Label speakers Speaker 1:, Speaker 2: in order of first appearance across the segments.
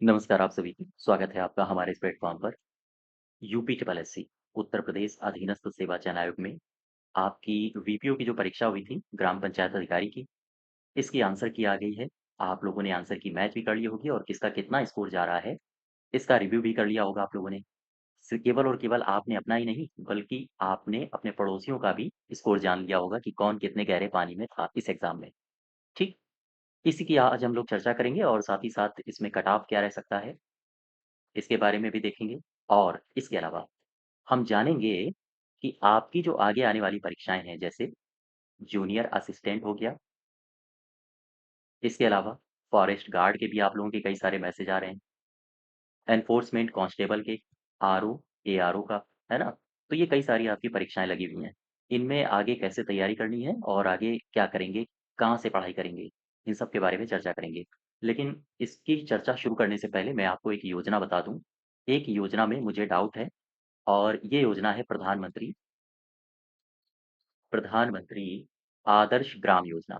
Speaker 1: नमस्कार आप सभी की स्वागत है आपका हमारे इस प्लेटफॉर्म पर। UP triple SC Uttar Pradesh अधीनस्थ सेवा चयन आयोग में आपकी वीपीओ की जो परीक्षा हुई थी ग्राम पंचायत अधिकारी की, इसकी आंसर की आ गई है। आप लोगों ने आंसर की मैच भी कर ली होगी और किसका कितना स्कोर जा रहा है इसका रिव्यू भी कर लिया होगा आप लोगों ने। केवल और केवल आपने अपना ही नहीं बल्कि आपने अपने पड़ोसियों का भी स्कोर जान लिया होगा कि कौन कितने गहरे पानी में था इस एग्जाम में। ठीक, इसी की आज हम लोग चर्चा करेंगे और साथ ही साथ इसमें कट ऑफ क्या रह सकता है इसके बारे में भी देखेंगे। और इसके अलावा हम जानेंगे कि आपकी जो आगे आने वाली परीक्षाएँ हैं, जैसे जूनियर असिस्टेंट हो गया, इसके अलावा फॉरेस्ट गार्ड के भी आप लोगों के कई सारे मैसेज आ रहे हैं, एनफोर्समेंट कांस्टेबल के, आरओ, एआरओ का, है ना? तो ये कई सारी आपकी परीक्षाएँ लगी हुई हैं। इनमें आगे कैसे तैयारी करनी है और आगे क्या करेंगे, कहाँ से पढ़ाई करेंगे, इन सब के बारे में चर्चा करेंगे। लेकिन इसकी चर्चा शुरू करने से पहले मैं आपको एक योजना बता दूँ। एक योजना में मुझे डाउट है और ये योजना है प्रधानमंत्री आदर्श ग्राम योजना।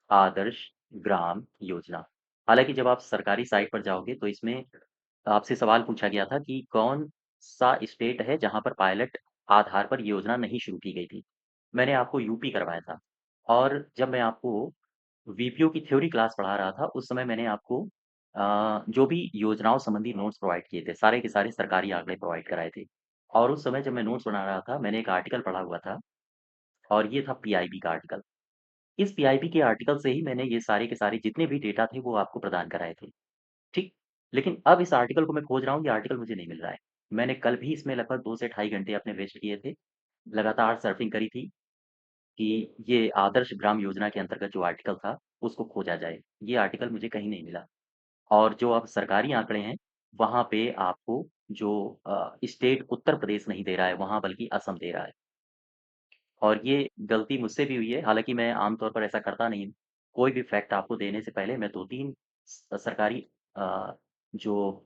Speaker 1: आदर्श ग्राम योजना। हालाँकि जब आप सरकारी साइट पर जाओगे तो इसमें आपसे सवाल पूछा गया था कि कौन-सा स्टेट है जहाँ पर पायलट आधार पर ये योजना नहीं शुरू की गई थी। मैंने आपको यूपी करवाया था और जब मैं आपको वीपीओ की थ्योरी क्लास पढ़ा रहा था, उस समय मैंने आपको जो भी योजनाओं संबंधी नोट्स प्रोवाइड किए थे, सारे के सारे सरकारी आंकड़े प्रोवाइड कराए थे। और उस समय जब मैं नोट्स बना रहा था, मैंने एक आर्टिकल पढ़ा हुआ था और ये था पीआईबी का आर्टिकल। इस पीआईबी के आर्टिकल से ही मैंने ये सारे के सारे जितने भी डेटा थे वो आपको प्रदान कराए थे, ठीक? लेकिन अब इस आर्टिकल को मैं खोज रहा हूँ, ये आर्टिकल मुझे नहीं मिल रहा है। मैंने कल भी इसमें लगभग 2 से ढाई घंटे अपने वेस्ट किए थे, लगातार सर्फिंग करी थी कि ये आदर्श ग्राम योजना के अंतर्गत जो आर्टिकल था, उसको खोजा जाए। ये आर्टिकल मुझे कहीं नहीं मिला और जो अब सरकारी आंकड़े हैं, वहाँ पे आपको जो स्टेट उत्तर प्रदेश नहीं दे रहा है वहाँ बल्कि असम दे रहा है। और ये गलती मुझसे भी हुई है, हालाँकि मैं आम तौर पर ऐसा करता नहीं हूँ। कोई भी फैक्ट आपको देने से पहले मैं 2-3 सरकारी जो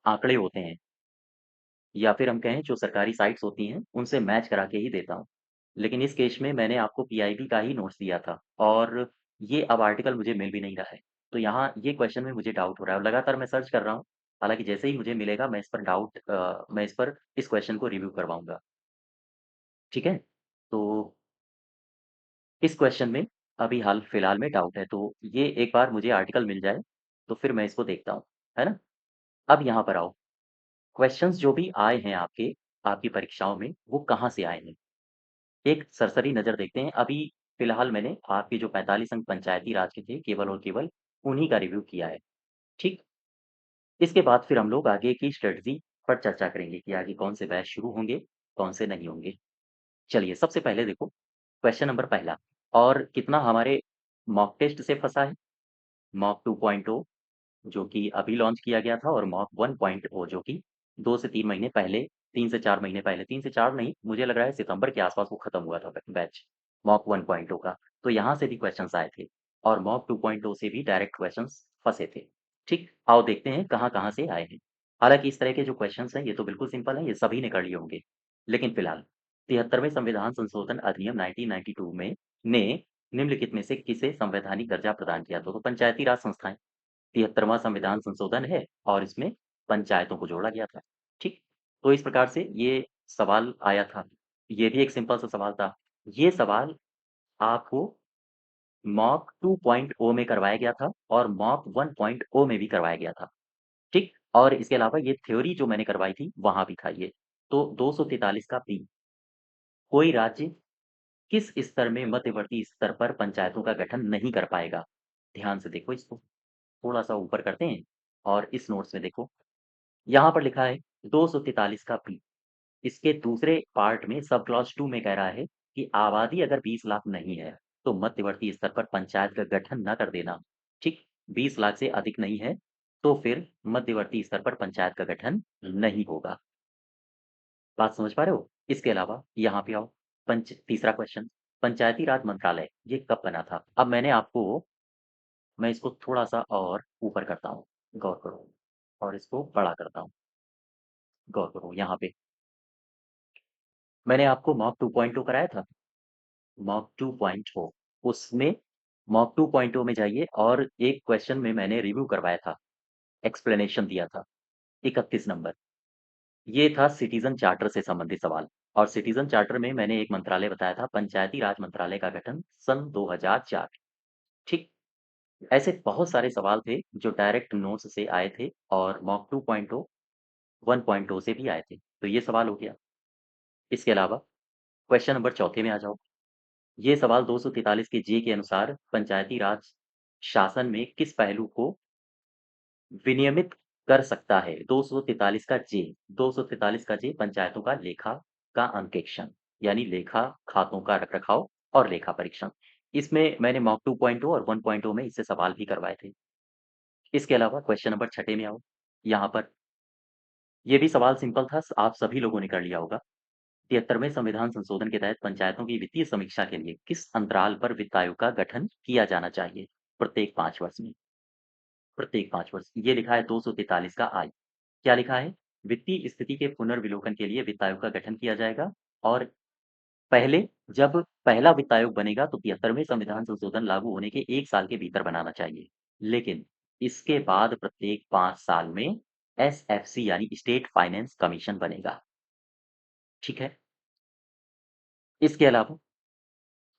Speaker 1: आंकड़े होते हैं या फिर हम कहें जो सरकारी साइट्स होती हैं, उनसे मैच करा के ही देता हूँ। लेकिन इस केस में मैंने आपको पीआईबी का ही नोट्स दिया था और ये अब आर्टिकल मुझे मिल भी नहीं रहा है। तो यहाँ ये क्वेश्चन में मुझे डाउट हो रहा है और लगातार मैं सर्च कर रहा हूँ। हालाँकि जैसे ही मुझे मिलेगा मैं इस पर इस क्वेश्चन को रिव्यू करवाऊँगा। ठीक है? तो इस क्वेश्चन में अभी हाल-फिलहाल में डाउट है, तो ये एक बार मुझे आर्टिकल मिल जाए, तो फिर मैं इसको देखता हूँ, है ना? अब यहाँ पर आओ, क्वेश्चन्स जो भी आए हैं आपकी परीक्षाओं में, वो कहाँ से आए हैं? एक सरसरी नज़र देखते हैं। अभी फिलहाल मैंने आपके जो 45 अंक पंचायती राज के थे, केवल और केवल उन्हीं का रिव्यू किया है, ठीक? इसके बाद फिर हम लोग आगे की स्ट्रैटेजी पर चर्चा करेंगे कि आगे कौन से बैच शुरू होंगे, कौन से नहीं होंगे। चलिए, सबसे पहले देखो, क्वेश्चन नंबर पहला और कितना हमारे मॉक टेस्ट से फँसा है? मॉक 2.0 जो कि अभी लॉन्च किया गया था और मॉक 1.0 जो कि 2 से 3 महीने पहले 3 से 4 महीने पहले 3 से 4 नहीं, मुझे लग रहा है सितंबर के आस-पास वो खत्म हुआ था बैच मॉक 1.0 का। तो यहाँ से भी क्वेश्चन्स आए थे और मॉक 2.0 से भी डायरेक्ट क्वेश्चन्स फँसे थे। ठीक, आओ देखते हैं कहाँ-कहाँ से आए हैं। हालाँकि इस तरह के जो क्वेश्चन्स हैं ये तो बिल्कुल सिंपल हैं, ये सभी ने कर लिए होंगे। लेकिन फिलहाल 73वें संविधान संशोधन अधिनियम 1992 में ने निम्नलिखित में से किसे संवैधानिक दर्जा प्रदान किया? तो पंचायती राज संस्थाएँ। 73वां संविधान संशोधन है और इसमें पंचायतों को जोड़ा गया था। ठीक? तो इस प्रकार से ये सवाल आया था। ये भी एक सिंपल सा सवाल था। ये सवाल आपको मॉक 2.0 में करवाया गया था और मॉक 1.0 में भी करवाया गया था। ठीक? और इसके अलावा ये थ्योरी जो मैंने करवाई थी, वहाँ भी था ये। तो 243 का बी, कोई राज्य किस स्तर में मध्यवर्ती स्तर पर पंचायतों का गठन नहीं कर पाएगा? ध्यान से देखो इसको। थोड़ा-सा ऊपर करते हैं और इस नोट्स में देखो। यहाँ पर लिखा है 243 का बी। इसके दूसरे पार्ट में सब क्लॉज़ 2 में कह रहा है कि आबादी अगर 20 लाख नहीं है, तो मध्यवर्ती स्तर पर पंचायत का गठन ना कर देना। ठीक? 20 लाख से अधिक नहीं है, तो फिर मध्यवर्ती स्तर पर पंचायत का गठन नहीं होगा। बात समझ पा रहे हो? इसके अलावा यहाँ पे आओ, पंच तीसरा क्वेश्चन, पंचायती राज मंत्रालय ये कब बना था? अब मैं इसको थोड़ा-सा और ऊपर करता हूँ, गौर करो और इसको बड़ा करता हूँ, गौर करो यहाँ पे। मैंने आपको मॉक 2.0 कराया था, मॉक 2.0 उसमें मॉक 2.0 में जाइए और एक क्वेश्चन में मैंने रिव्यू करवाया था, एक्सप्लेनेशन दिया था। 31 नंबर। ये था सिटीज़न चार्टर से संबंधित सवाल और सिटीज़न चार्टर में मैंने एक मंत्रालय बताया था, पंचायती राज मंत्रालय का गठन सन 2004। ठीक? ऐसे बहुत सारे सवाल थे जो डायरेक्ट नोट्स से आए थे और मॉक 2.0, 1.0 से भी आए थे। तो ये सवाल हो गया। इसके अलावा क्वेश्चन नंबर चौथे में आ जाओ। ये सवाल 243 के जे के अनुसार पंचायती राज शासन में किस पहलू को विनियमित कर सकता है? 243 का जे पंचायतों का लेखा का अंकेक्षण यानी लेखा खातों का रख-रखाव और लेखा परीक्षण। इसमें मैंने मॉक 2.0 और 1.0 में इससे सवाल भी करवाए थे। इसके अलावा क्वेश्चन नंबर छठे में आओ। यहाँ पर ये भी सवाल सिंपल था, आप सभी लोगों ने कर लिया होगा। 73वें संविधान संशोधन के तहत पंचायतों की वित्तीय समीक्षा के लिए किस अंतराल पर वित्त आयोग का गठन किया जाना चाहिए? प्रत्येक 5 वर्ष में। प्रत्येक 5 वर्ष। ये लिखा है 243 का आई। क्या लिखा है? वित्तीय स्थिति के पुनर्विलोकन के लिए वित्त आयोग का गठन किया जाएगा और पहले जब पहला वित्त आयोग बनेगा तो 73वें संविधान संशोधन लागू होने के 1 साल के भीतर बनाना चाहिए। लेकिन इसके बाद प्रत्येक 5 साल में एसएफसी यानी स्टेट फाइनेंस कमीशन बनेगा। ठीक है? इसके अलावा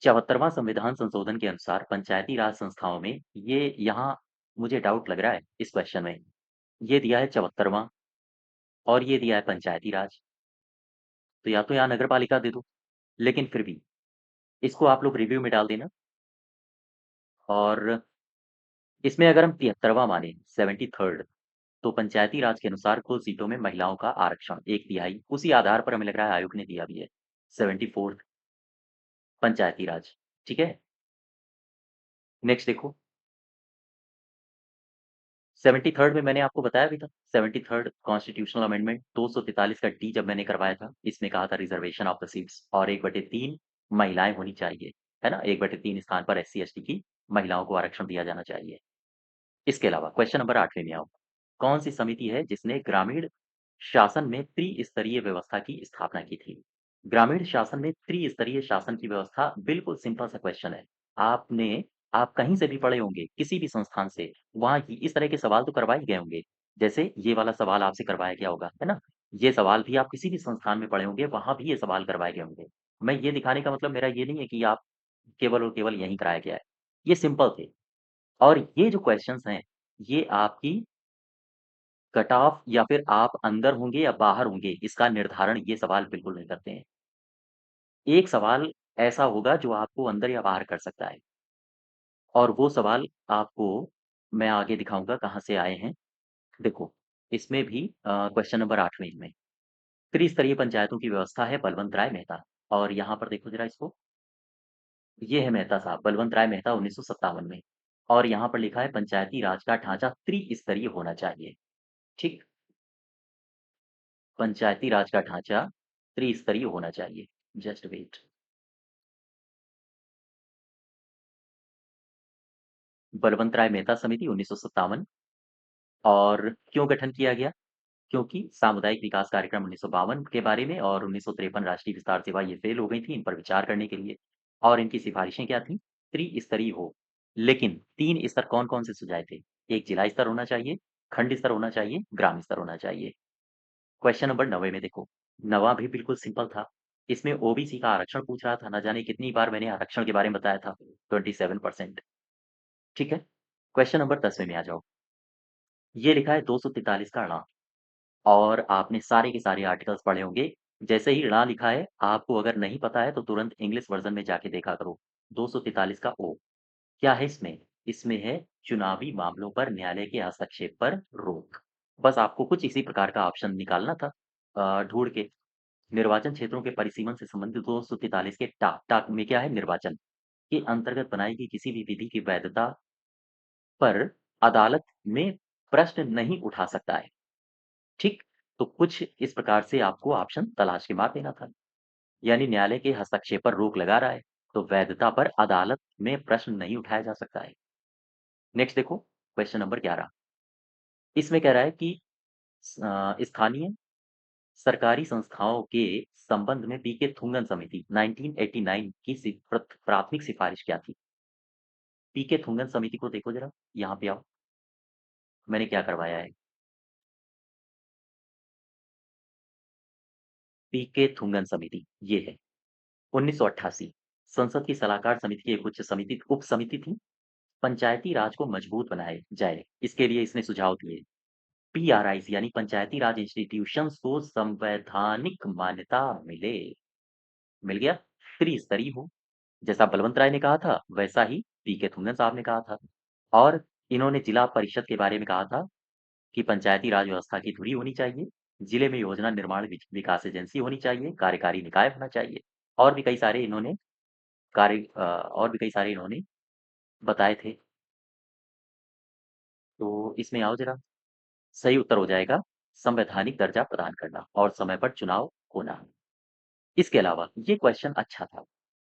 Speaker 1: 74वां संविधान संशोधन के अनुसार पंचायती राज संस्थाओं में ये यहाँ मुझे डाउट लग रहा है इस क्वेश्चन में। ये दिया है 74वां और ये दिया है पंचायती राज। तो या तो यहाँ नगर पालिका दे दो, लेकिन फिर भी इसको आप लोग रिव्यू में डाल देना और इसमें अगर हम 73वां माने 73rd तो पंचायती राज के अनुसार कुल सीटों में महिलाओं का आरक्षण 1/3 उसी आधार पर हमें लग रहा है आयोग ने दिया भी है। 74th पंचायती राज, ठीक है? नेक्स्ट देखो 73rd में मैंने आपको बताया भी था 73rd कॉन्स्टिट्यूशनल अमेंडमेंट 243 का डी जब मैंने करवाया था, इसमें कहा था रिजर्वेशन ऑफ द सीट्स और 1/3 महिलाएं होनी चाहिए, है ना? 1/3 स्थान पर एससी एसटी की महिलाओं को आरक्षण दिया जाना चाहिए। इसके अलावा क्वेश्चन नंबर 8वें में आओ। कौन सी समिति है जिसने ग्रामीण शासन में त्रिस्तरीय व्यवस्था की स्थापना की थी? ग्रामीण शासन में त्रिस्तरीय शासन की व्यवस्था बिल्कुल सिंपल सा क्वेश्चन है। आपने आप कहीं से भी पढ़े होंगे, किसी भी संस्थान से, वहाँ ये इस तरह के सवाल तो करवाए गए होंगे। जैसे ये वाला सवाल आपसे करवाया गया होगा, है ना? ये सवाल भी आप किसी भी संस्थान में पढ़े होंगे, वहाँ भी ये सवाल करवाए गए होंगे। मैं ये दिखाने का मतलब मेरा ये नहीं है कि आप केवल और केवल यहीं कराया गया है। ये सिंपल थे और ये जो क्वेश्चन्स हैं, ये आपकी कट ऑफ या फिर आप अंदर होंगे या बाहर होंगे, इसका निर्धारण ये सवाल बिल्कुल नहीं करते हैं। एक सवाल ऐसा होगा जो आपको अंदर या बाहर कर सकता है और वो सवाल आपको मैं आगे दिखाऊँगा कहाँ से आए हैं। देखो, इसमें भी क्वेश्चन नंबर 8वें में त्रिस्तरीय पंचायतों की व्यवस्था है बलवंत राय मेहता और यहाँ पर देखो ज़रा इसको, ये है मेहता साहब, बलवंत राय मेहता 1957 में और यहाँ पर लिखा है पंचायती राज का ढाँचा त्रिस्तरीय होना चाहिए। ठीक? पंचायती राज का ढाँचा त्रिस्तरीय होना चाहिए। Just wait. बलवंत राय मेहता समिति 1957 और क्यों गठन किया गया? क्योंकि सामुदायिक विकास कार्यक्रम 1952 के बारे में और 1953 राष्ट्रीय विस्तार सेवा ये फेल हो गई थी, इन पर विचार करने के लिए और इनकी सिफारिशें क्या थी? त्रिस्तरीय हो। लेकिन 3 स्तर कौन-कौन से सुझाए थे? एक जिला स्तर होना चाहिए, खंड स्तर होना चाहिए, ग्राम स्तर होना चाहिए। क्वेश्चन नंबर 9 में देखो, 9वां भी बिल्कुल सिंपल था। इसमें ओबीसी का आरक्षण पूछ रहा था, ना जाने कितनी बार मैंने आरक्षण के बारे में बताया था, 27% ठीक है? क्वेश्चन नंबर 10वें में आ जाओ। ये लिखा है 243 का ण और आपने सारे के सारे आर्टिकल्स पढ़े होंगे। जैसे ही ण लिखा है, आपको अगर नहीं पता है तो तुरंत इंग्लिश वर्ज़न में जाके देखा करो। 243 का ओ, क्या है इसमें? इसमें है चुनावी मामलों पर न्यायालय के हस्तक्षेप पर रोक। बस आपको कुछ इसी प्रकार का ऑप्शन निकालना था ढूँढ के। निर्वाचन क्षेत्रों के परिसीमन से संबंधित 243 के टा में क्या है निर्वाचन के अंतर्गत बनाई गई किसी भी विधि की वैधता पर अदालत में प्रश्न नहीं उठा सकता है, ठीक? तो कुछ इस प्रकार से आपको ऑप्शन तलाश के मार देना था। यानी न्यायालय के हस्तक्षेप पर रोक लगा रहा है, तो वैधता पर अदालत में प्रश्न नहीं उठाया जा सकता है। नेक्स्ट देखो क्वेश्चन नंबर 11 इसमें कह रहा है कि स्थानीय सरकारी संस्थाओं के संबंध में पीके थुंगन समिति 1989 की प्राथमिक सिफारिश क्या थी? पीके थुंगन समिति को देखो जरा, यहाँ पे आओ। मैंने क्या करवाया है? पीके थुंगन समिति, ये है। 1988 संसद की सलाहकार समिति की एक उप समिति थी। पंचायती राज को मजबूत बनाए जाए, इसके लिए इसने सुझाव दिए। पीआरआईसी यानी पंचायती राज इंस्टीट्यूशंस को संवैधानिक मान्यता मिले। मिल गया। त्रिस्तरीय हो, जैसा बलवंत राय ने कहा था वैसा ही पीके थुंगन साहब ने कहा था। और इन्होंने जिला परिषद के बारे में कहा था कि पंचायती राज व्यवस्था की धुरी होनी चाहिए, जिले में योजना निर्माण विकास एजेंसी होनी चाहिए, कार्यकारी निकाय होना चाहिए। और भी कई सारे इन्होंने और भी कई सारे इन्होंने बताए थे। तो इसमें आओ जरा। सही उत्तर हो जाएगा संवैधानिक दर्जा प्रदान करना और समय पर चुनाव होना। इसके अलावा ये क्वेश्चन अच्छा था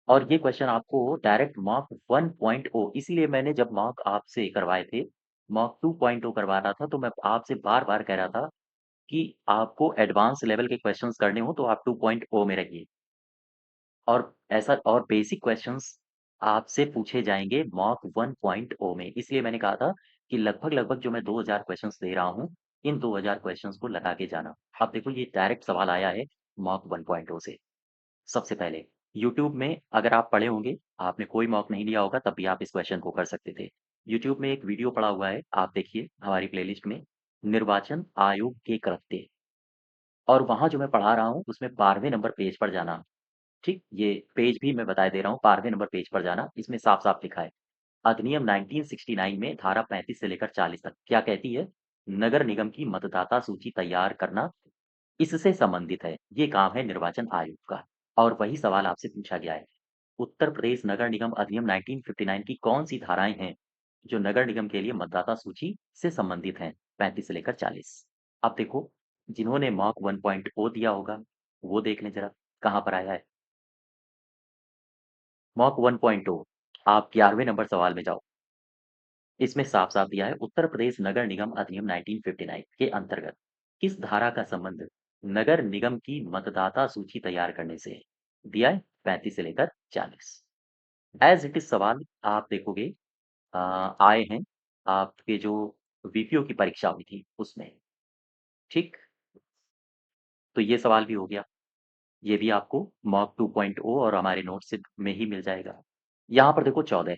Speaker 1: और ये क्वेश्चन आपको डायरेक्ट मॉक 1.0, इसीलिए मैंने जब मॉक आपसे करवाए थे, मॉक 2.0 करवा रहा था तो मैं आपसे बार-बार कह रहा था कि आपको एडवांस लेवल के क्वेश्चंस करने हो तो आप 2.0 में रहिए। और ऐसा और बेसिक क्वेश्चंस आपसे पूछे जाएँगे मॉक 1.0 में। इसलिए मैंने कहा था कि लगभग-लगभग जो मैं 2000 क्वेश्चंस दे रहा हूँ, इन 2000 क्वेश्चंस को लगा के जाना। अब देखो ये डायरेक्ट सवाल आया है मॉक 1.0 से। सबसे पहले यूट्यूब में अगर आप पढ़े होंगे, आपने कोई मॉक नहीं लिया होगा तब भी आप इस क्वेश्चन को कर सकते थे। यूट्यूब में एक वीडियो पड़ा हुआ है, आप देखिए हमारी प्लेलिस्ट में, निर्वाचन आयोग के कृत्य। और वहाँ जो मैं पढ़ा रहा हूँ उसमें 12वें नंबर पेज पर जाना। ठीक, ये पेज भी मैं बताए दे रहा हूँ, 12वें नंबर पेज पर जाना, इसमें साफ-साफ लिखा है। अधिनियम 1969 में धारा 35 से लेकर 40 तक क्या कहती है? नगर निगम की मतदाता सूची तैयार करना इससे संबंधित है। ये काम है निर्वाचन आयोग का। और वही सवाल आपसे पूछा गया है। उत्तर प्रदेश नगर निगम अधिनियम 1959 की कौन-सी धाराएँ हैं, जो नगर निगम के लिए मतदाता सूची से संबंधित हैं? 35 से लेकर 40। अब देखो, जिन्होंने मॉक 1.0 दिया होगा, वो देख लें ज़रा, कहाँ पर आया है? मॉक 1.0 आप 11वें नंबर सवाल में जाओ। इसमें साफ-साफ दिया है उत्तर प्रदेश नगर निगम अधिनियम 1959 के अंतर्गत किस धारा का संबंध नगर निगम की मतदाता सूची तैयार करने से है? दिया है 35 से लेकर 40। एज़ इट इज़ सवाल आप देखोगे आए हैं आपके जो वीपीओ की परीक्षा हुई थी उसमें, ठीक? तो ये सवाल भी हो गया। ये भी आपको मॉक 2.0 और हमारे नोट्स से में ही मिल जाएगा। यहाँ पर देखो 14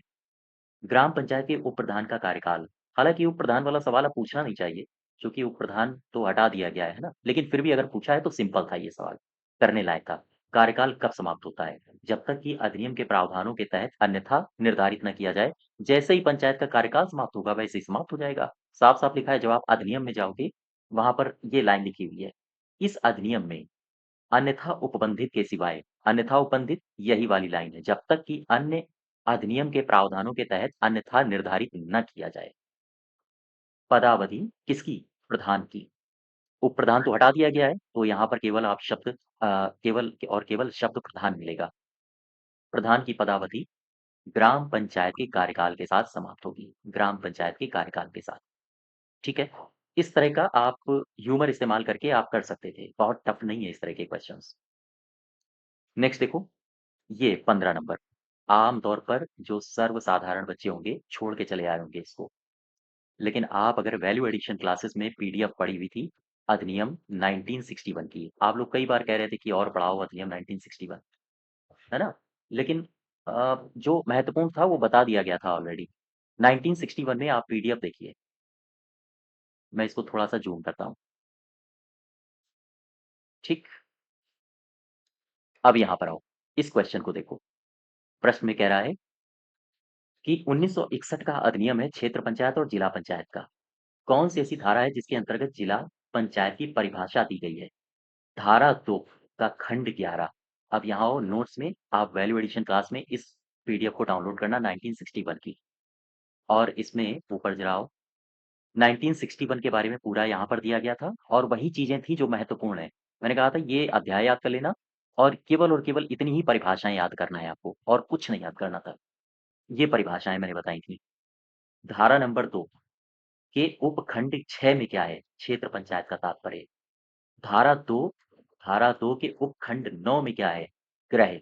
Speaker 1: ग्राम पंचायत के उप प्रधान का कार्यकाल। हालाँकि उप प्रधान वाला सवाल अब पूछना नहीं चाहिए, क्योंकि उप प्रधान तो हटा दिया गया है ना? लेकिन फिर भी अगर पूछा है तो सिंपल था ये सवाल, करने लायक था। कार्यकाल कब समाप्त होता है? जब तक कि अधिनियम के प्रावधानों के तहत अन्यथा निर्धारित न किया जाए। जैसे ही पंचायत का कार्यकाल समाप्त होगा वैसे ही समाप्त हो जाएगा। साफ-साफ लिखा है जब आप अधिनियम में जाओगे, वहाँ पर ये लाइन लिखी हुई है। इस अधिनियम में अन्यथा उपबंधित के सिवाय, अन्यथा उपबंधित यही वाली लाइन है, जब तक कि अन्य अधिनियम के प्रावधानों के तहत अन्यथा निर्धारित न किया जाए। पदावधि किसकी? प्रधान की। उप प्रधान तो हटा दिया गया है, तो यहाँ पर केवल आप शब्द केवल शब्द प्रधान मिलेगा। प्रधान की पदावधि ग्राम पंचायत के कार्यकाल के साथ समाप्त होगी, ग्राम पंचायत के कार्यकाल के साथ, ठीक है? इस तरह का आप ह्यूमर इस्तेमाल करके आप कर सकते थे, बहुत टफ नहीं है इस तरह के क्वेश्चन्स। नेक्स्ट देखो, ये 15 नंबर, आम तौर पर जो सर्वसाधारण बच्चे होंगे, छोड़ के चले आए होंगे इसको। लेकिन आप अगर वैल्यू एडिशन क्लासेस में पीडीएफ पढ़ी हुई थी, अधिनियम 1961 की। आप लोग कई बार कह रहे थे कि और पढ़ाओ अधिनियम 1961, है ना? लेकिन जो महत्वपूर्ण था वो बता दिया गया था ऑलरेडी। 1961 में आप पीडीएफ देखिए। मैं इसको थोड़ा-सा ज़ूम करता हूँ, ठीक? अब यहाँ पर आओ, इस क्वेश्चन को देखो। प्रश्न में कह रहा है कि 1961 का अधिनियम है क्षेत्र पंचायत और जिला पंचायत का। कौन-सी ऐसी धारा है जिसके अंतर्गत जिला पंचायत की परिभाषा दी गई है? धारा 2 का खंड 11। अब यहाँ आओ नोट्स में आप वैल्यू एडिशन क्लास में इस पीडीएफ को डाउनलोड करना 1961 की और इसमें ऊपर जाओ 1961 के बारे में पूरा यहाँ पर दिया गया था और वही चीज़ें थी जो महत्वपूर्ण है। मैंने कहा था ये अध्याय याद कर लेना और केवल इतनी ही परिभाषाएँ याद करना है आपको और कुछ नहीं याद करना था। ये परिभाषाएँ मैंने बताई थी। धारा नंबर 2 के उपखंड 6 में क्या है? क्षेत्र पंचायत का तात्पर्य। धारा 2 धारा 2 के उपखंड 9 में क्या है? ग्रह।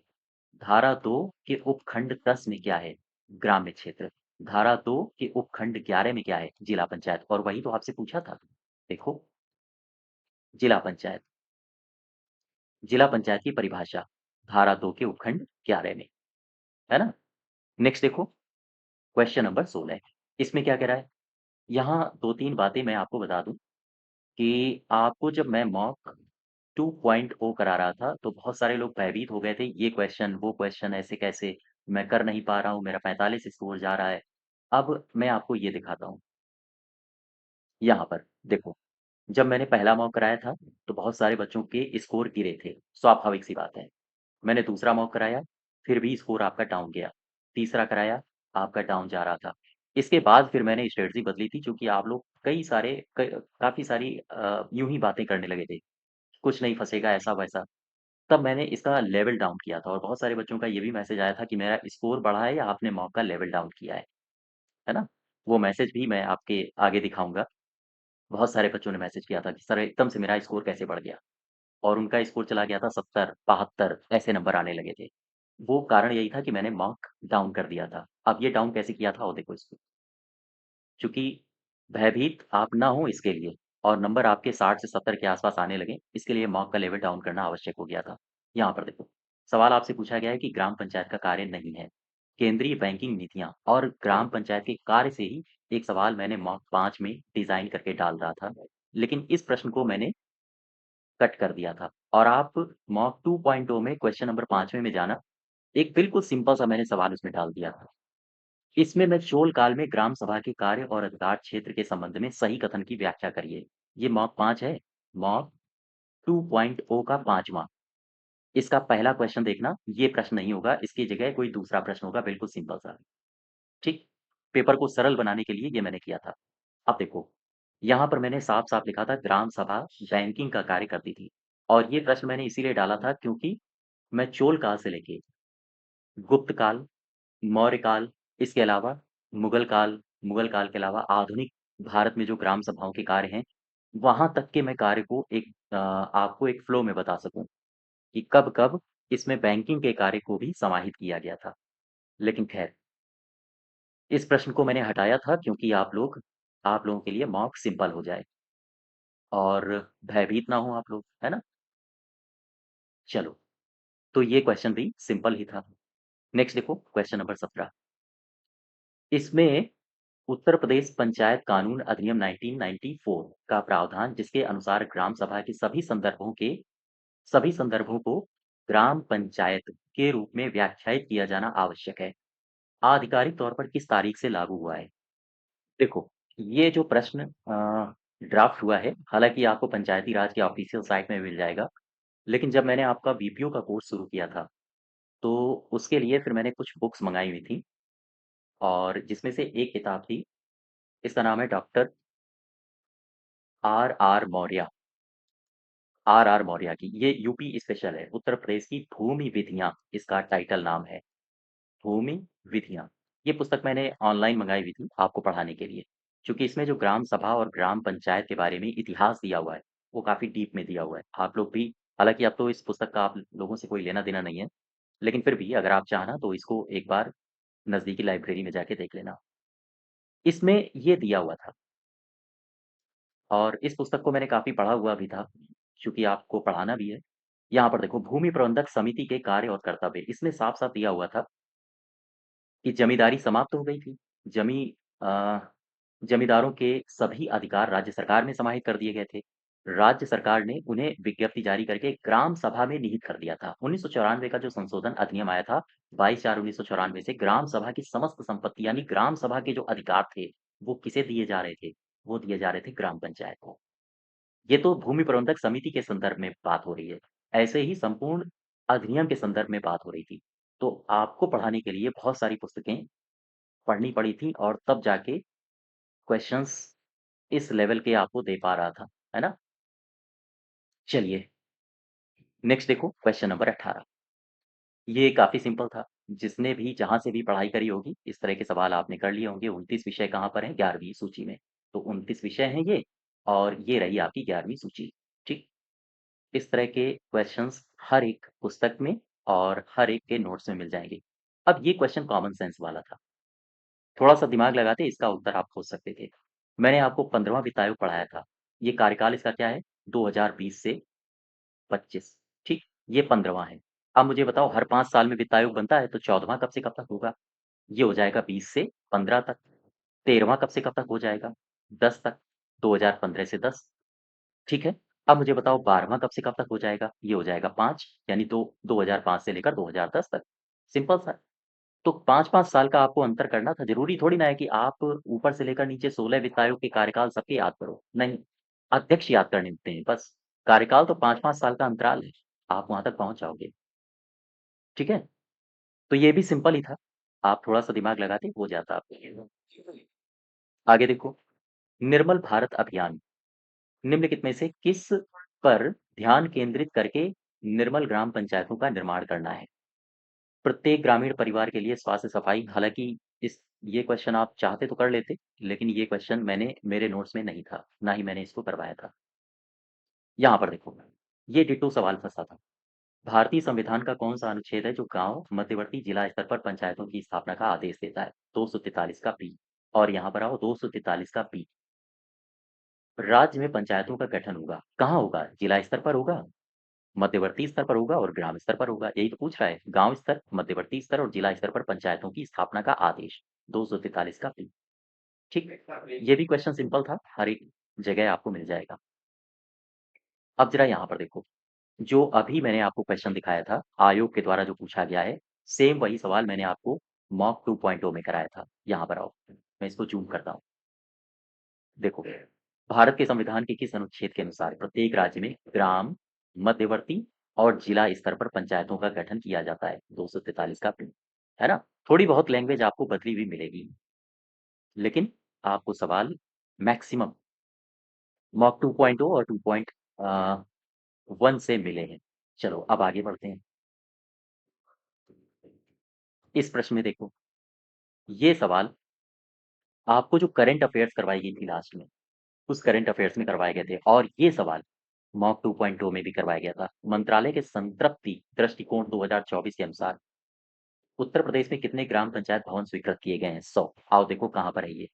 Speaker 1: धारा 2 के उपखंड 10 में क्या है? ग्राम्य क्षेत्र। धारा 2 के उपखंड 11 में क्या है? जिला पंचायत और वही तो आपसे पूछा था। देखो, जिला पंचायत। जिला पंचायत की परिभाषा धारा 2 के उपखंड 11 में, है ना? नेक्स्ट देखो क्वेश्चन नंबर 16 इसमें क्या कह रहा है? यहाँ 2-3 बातें मैं आपको बता दूँ कि आपको जब मैं मॉक 2.0 करा रहा था, तो बहुत सारे लोग भयभीत हो गए थे, ये क्वेश्चन, वो क्वेश्चन, ऐसे कैसे? मैं कर नहीं पा रहा हूँ, मेरा 45 स्कोर जा रहा है। अब मैं आपको ये दिखाता हूँ, यहाँ पर देखो, जब मैंने पहला मॉक कराया था, तो बहुत सारे बच्चों के स्कोर गिरे थे, स्वाभाविक सी बात है। मैंने दूसरा मॉक कराया, फिर भी स्कोर आपका डाउन गया। तीसरा कराया, आपका डाउन जा रहा था। इसके बाद फिर मैंने स्ट्रैटेजी बदली थी चूँकि आप लोग कई सारे क काफ़ी सारी यूँ ही बातें करने लगे थे। कुछ नहीं फँसेगा ऐसा-वैसा। तब मैंने इसका लेवल डाउन किया था और बहुत सारे बच्चों का ये भी मैसेज आया था कि मेरा स्कोर बढ़ा है या आपने मॉक का लेवल डाउन किया है ना? वो मैसेज भी मैं आपके आगे दिखाऊँगा। बहुत सारे बच्चों ने मैसेज किया था कि सर एकदम से मेरा स्कोर कैसे बढ़ गया? और उनका स्कोर चला गया था 70, 72 ऐसे नंबर आने लगे थे। वो कारण यही था कि मैंने मार्क डाउन कर दिया था। अब ये डाउन कैसे किया था वो देखो इसको। चूँकि भयभीत आप ना हो इसके लिए और नंबर आपके 60 से 70 के आस-पास आने लगे, इसके लिए मार्क का लेवल डाउन करना आवश्यक हो गया था। यहाँ पर देखो, सवाल आपसे पूछा गया है कि ग्राम पंचायत का कार्य नहीं है। केंद्रीय बैंकिंग नीतियाँ और ग्राम पंचायत के कार्य से ही एक सवाल मैंने मॉक 5 में डिज़ाइन करके डाल रहा था। लेकिन इस प्रश्न को मैंने कट कर दिया था और आप मॉक 2.0 में क्वेश्चन नंबर 5वें में जाना, एक बिल्कुल सिंपल सा मैंने सवाल उसमें डाल दिया था। इसमें मैं चोल काल में ग्राम सभा के कार्य और अधिकार क्षेत्र के संबंध में सही कथन की व्याख्या करिए। ये मॉक 5 है, मॉक 2.0 का 5वां। इसका पहला क्वेश्चन देखना, ये प्रश्न नहीं होगा, इसकी जगह कोई दूसरा प्रश्न होगा बिल्कुल सिंपल सा, ठीक? पेपर को सरल बनाने के लिए ये मैंने किया था। अब देखो, यहाँ पर मैंने साफ-साफ लिखा था ग्राम सभा बैंकिंग का कार्य करती थी और ये प्रश्न मैंने इसीलिए डाला था क्योंकि मैं चोल काल से लेके गुप्त काल, मौर्य काल, इसके अलावा मुगल काल के अलावा आधुनिक भारत में जो ग्राम सभाओं के कार्य हैं, वहाँ तक के मैं कार्य को आपको एक फ्लो में बता सकूँ कि कब-कब इसमें बैंकिंग के कार्य को भी समाहित किया गया था। लेकिन ख़ैर, इस प्रश्न को मैंने हटाया था क्योंकि आप लोगों के लिए मॉक सिंपल हो जाए और भयभीत ना हो आप लोग, है ना? चलो, तो ये क्वेश्चन भी सिंपल ही था। नेक्स्ट देखो क्वेश्चन नंबर 17 इसमें उत्तर प्रदेश पंचायत कानून अधिनियम 1994 का प्रावधान जिसके अनुसार ग्राम सभा के सभी संदर्भों को ग्राम पंचायत के रूप में व्याख्यायित किया जाना आवश्यक है। आधिकारिक तौर पर किस तारीख से लागू हुआ है? देखो, ये जो प्रश्न ड्राफ्ट हुआ है, हालाँकि आपको पंचायती राज की ऑफ़िशियल साइट में मिल जाएगा, लेकिन जब मैंने आपका बीपीओ का कोर्स शुरू किया था, तो उसके लिए फिर मैंने कुछ बुक्स मँगाई हुई थी और जिसमें से एक किताब थी, इसका नाम है doctor R.R.. Maurya R.R.. Maurya की। ये यूपी स्पेशल है, उत्तर प्रदेश की भूमि विधियाँ इसका टाइटल नाम है, भूमि विधियाँ। ये पुस्तक मैंने ऑनलाइन मँगाई हुई थी आपको पढ़ाने के लिए, चूँकि इसमें जो ग्राम सभा और ग्राम पंचायत के बारे में इतिहास दिया हुआ है, वो काफ़ी डीप में दिया हुआ है। आप लोग भी हालाँकि अब तो इस पुस्तक का आप लोगों से कोई लेना-देना नहीं है, लेकिन फिर भी अगर आप चाहना तो इसको एक बार नज़दीकी लाइब्रेरी में जाके देख लेना। इसमें ये दिया हुआ था और इस पुस्तक को मैंने काफ़ी पढ़ा हुआ भी था, चूँकि आपको पढ़ाना भी है। यहाँ पर देखो भूमि प्रबंधक समिति के कार्य और कर्तव्य, इसमें साफ-साफ दिया हुआ था कि ज़मींदारी समाप्त हो गई थी। जमी अ, जमींदारों के सभी अधिकार राज्य सरकार में समाहित कर दिए गए थे। राज्य सरकार ने उन्हें विज्ञप्ति जारी करके ग्राम सभा में निहित कर दिया था। 1994 का जो संशोधन अधिनियम आया था, 22/4/1994 से ग्राम सभा की समस्त संपत्ति यानी ग्राम सभा के जो अधिकार थे, वो किसे दिए जा रहे थे? वो दिए जा रहे थे ग्राम पंचायत को। ये तो भूमि प्रबंधक समिति के संदर्भ में बात हो रही है। ऐसे ही संपूर्ण अधिनियम के संदर्भ में बात हो रही थी। तो आपको पढ़ाने के लिए बहुत सारी पुस्तकें पढ़नी पड़ी थी और तब जाके क्वेश्चंस इस लेवल के आपको दे पा रहा था, है ना? चलिए, नेक्स्ट देखो क्वेश्चन नंबर 18 ये काफ़ी सिंपल था। जिसने भी जहाँ से भी पढ़ाई करी होगी, इस तरह के सवाल आपने कर लिए होंगे। 29 विषय कहाँ पर हैं? 11वीं सूची में। तो 29 विषय हैं ये और ये रही आपकी 11वीं सूची, ठीक? इस तरह के क्वेश्चंस हर एक पुस्तक में और हर एक के नोट्स में मिल जाएँगे। अब ये क्वेश्चन कॉमन सेंस वाला था। थोड़ा-सा दिमाग लगाते इसका उत्तर आप खोज सकते थे। मैंने आपको 15वां वित्त आयोग पढ़ाया था। ये कार्यकाल इसका क्या है? 2020 से 25, ठीक? ये 15वां है। अब मुझे बताओ हर 5 साल में वित्त आयोग बनता है, तो 14वां कब से कब तक होगा? ये हो जाएगा 20 से 15 तक। 13वां कब से कब तक हो जाएगा? 10 तक। 2015 से 10, ठीक है? अब मुझे बताओ 12वां कब से कब तक हो जाएगा? ये हो जाएगा 5, यानी 2005 से लेकर 2010 तक। सिंपल सा। तो 5-5 साल का आपको अंतर करना था। ज़रूरी थोड़ी ना है कि आप ऊपर से लेकर नीचे 16 वित्त आयोग के कार्यकाल सबके याद करो। नहीं, अध्यक्ष याद करने होते हैं बस। कार्यकाल तो 5-5 साल का अंतराल है। आप वहाँ तक पहुँच जाओगे, ठीक है? तो ये भी सिंपल ही था। आप थोड़ा-सा दिमाग लगाते हो जाता आपका। आगे देखो, निर्मल भारत अभियान निम्नलिखित में से किस पर ध्यान केंद्रित करके निर्मल ग्राम पंचायतों का निर्माण करना है? प्रत्येक ग्रामीण परिवार के लिए स्वास्थ्य सफाई, हालाँकि इस ये क्वेश्चन आप चाहते तो कर लेते, लेकिन ये क्वेश्चन मैंने मेरे नोट्स में नहीं था, ना ही मैंने इसको करवाया था। यहाँ पर देखो, ये डिट्टो सवाल फँसा था। भारतीय संविधान का कौन-सा अनुच्छेद है जो गाँव मध्यवर्ती जिला स्तर पर पंचायतों की स्थापना का आदेश देता है? 243 का बी। और यहाँ पर आओ 243 का बी। राज्य में पंचायतों का गठन होगा, कहाँ होगा? जिला स्तर पर होगा, मध्यवर्ती स्तर पर होगा और ग्राम स्तर पर होगा। यही तो पूछ रहा है। गाँव स्तर, मध्यवर्ती स्तर और जिला स्तर पर पंचायतों की स्थापना का आदेश। 243 का बी। ठीक। ये भी क्वेश्चन सिंपल था, हर एक जगह आपको मिल जाएगा। अब ज़रा यहाँ पर देखो, जो अभी मैंने आपको क्वेश्चन दिखाया था, आयोग के द्वारा जो पूछा गया है, सेम वही सवाल मैंने आपको मॉक 2.0 में कराया था। यहाँ पर आओ, मैं इसको ज़ूम करता हूँ। देखो, भारत के संविधान के किस अनुच्छेद के अनुसार प्रत्येक राज्य में ग्राम, मध्यवर्ती और जिला स्तर पर पंचायतों का गठन किया जाता है? 243 का बी, है ना? थोड़ी बहुत लैंग्वेज आपको बदली हुई मिलेगी, लेकिन आपको सवाल मैक्सिमम मॉक 2.0 और 2.1 से मिले हैं। चलो अब आगे बढ़ते हैं। इस प्रश्न में देखो, ये सवाल आपको जो करंट अफेयर्स करवाई गई थी लास्ट में, उस करंट अफेयर्स में करवाए गए थे और ये सवाल मॉक 2.0 में भी करवाया गया था। मंत्रालय के संतृप्ति दृष्टिकोण 2024 के अनुसार उत्तर प्रदेश में कितने ग्राम पंचायत भवन स्वीकृत किए गए हैं? 100। आओ देखो कहाँ पर है ये?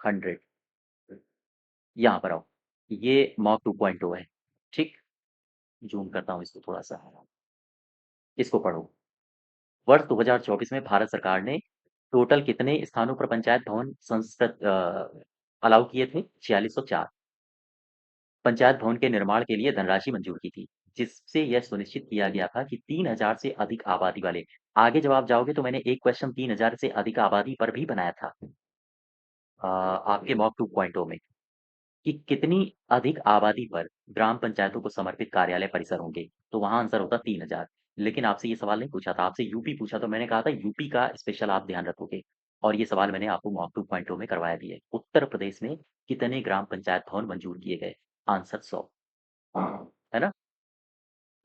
Speaker 1: 100। यहाँ पर आओ। ये मॉक 2.0 है, ठीक? ज़ूम करता हूँ इसको थोड़ा-सा। इसको पढ़ो। वर्ष 2024 में भारत सरकार ने टोटल कितने स्थानों पर पंचायत भवन अलाउ किए थे? 4604। पंचायत भवन के निर्माण के लिए धनराशि मंजूर की थी, जिससे यह सुनिश्चित किया गया था कि 3000 से अधिक आबादी वाले। आगे जब आप जाओगे तो मैंने एक क्वेश्चन 3000 से अधिक आबादी पर भी बनाया था आपके मॉक 2.0 में, कि कितनी अधिक आबादी पर ग्राम पंचायतों को समर्पित कार्यालय परिसर होंगे, तो वहाँ आंसर होता 3000। लेकिन आपसे ये सवाल नहीं पूछा था, आपसे यूपी पूछा तो मैंने कहा था यूपी का स्पेशल आप ध्यान रखोगे और ये सवाल मैंने आपको मॉक 2.0 में करवाया भी है। उत्तर प्रदेश में कितने ग्राम पंचायत भवन मंजूर किए गए? आंसर 100, है ना?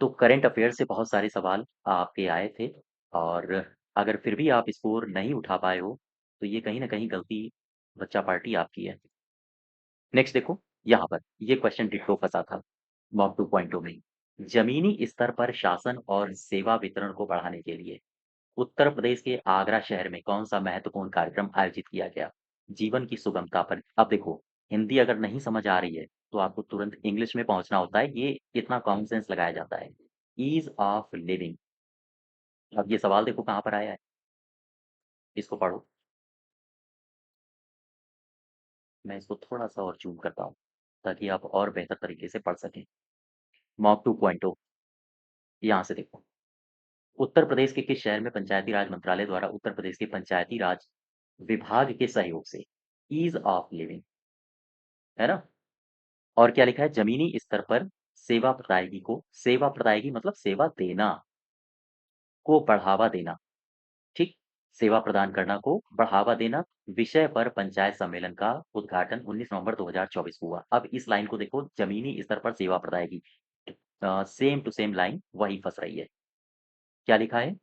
Speaker 1: तो करंट अफेयर से बहुत सारे सवाल आपके आए थे और अगर फिर भी आप स्कोर नहीं उठा पाए हो, तो ये कहीं न कहीं गलती बच्चा पार्टी आपकी है। नेक्स्ट देखो, यहाँ पर ये क्वेश्चन डिट्टो फँसा था मॉक 2.0 में। ज़मीनी स्तर पर शासन और सेवा वितरण को बढ़ाने के लिए उत्तर प्रदेश के आगरा शहर में कौन-सा महत्वपूर्ण कार्यक्रम आयोजित किया गया? जीवन की सुगमता पर। अब देखो, हिंदी अगर नहीं समझ आ रही है, तो आपको तुरंत इंग्लिश में पहुँचना होता है, ये इतना कॉमन सेंस लगाया जाता है। Ease of living. अब ये सवाल देखो कहाँ पर आया है, इसको पढ़ो। मैं इसको थोड़ा-सा और ज़ूम करता हूँ, ताकि आप और बेहतर तरीके से पढ़ सकें। मॉक 2.0, यहाँ से देखो। उत्तर प्रदेश के किस शहर में पंचायती राज मंत्रालय द्वारा उत्तर प्रदेश के पंचायती राज विभाग के सहयोग से ईज़ ऑफ लिविंग, है ना? और क्या लिखा है? ज़मीनी स्तर पर सेवा प्रदायगी मतलब सेवा देना को बढ़ावा देना, ठीक? सेवा प्रदान करना को बढ़ावा देना विषय पर पंचायत सम्मेलन का उद्घाटन 19 नवंबर 2024 को हुआ। अब इस लाइन को देखो, ज़मीनी स्तर पर सेवा प्रदायगी सेम टू सेम लाइन वही फँस रही है। क्या लिखा है?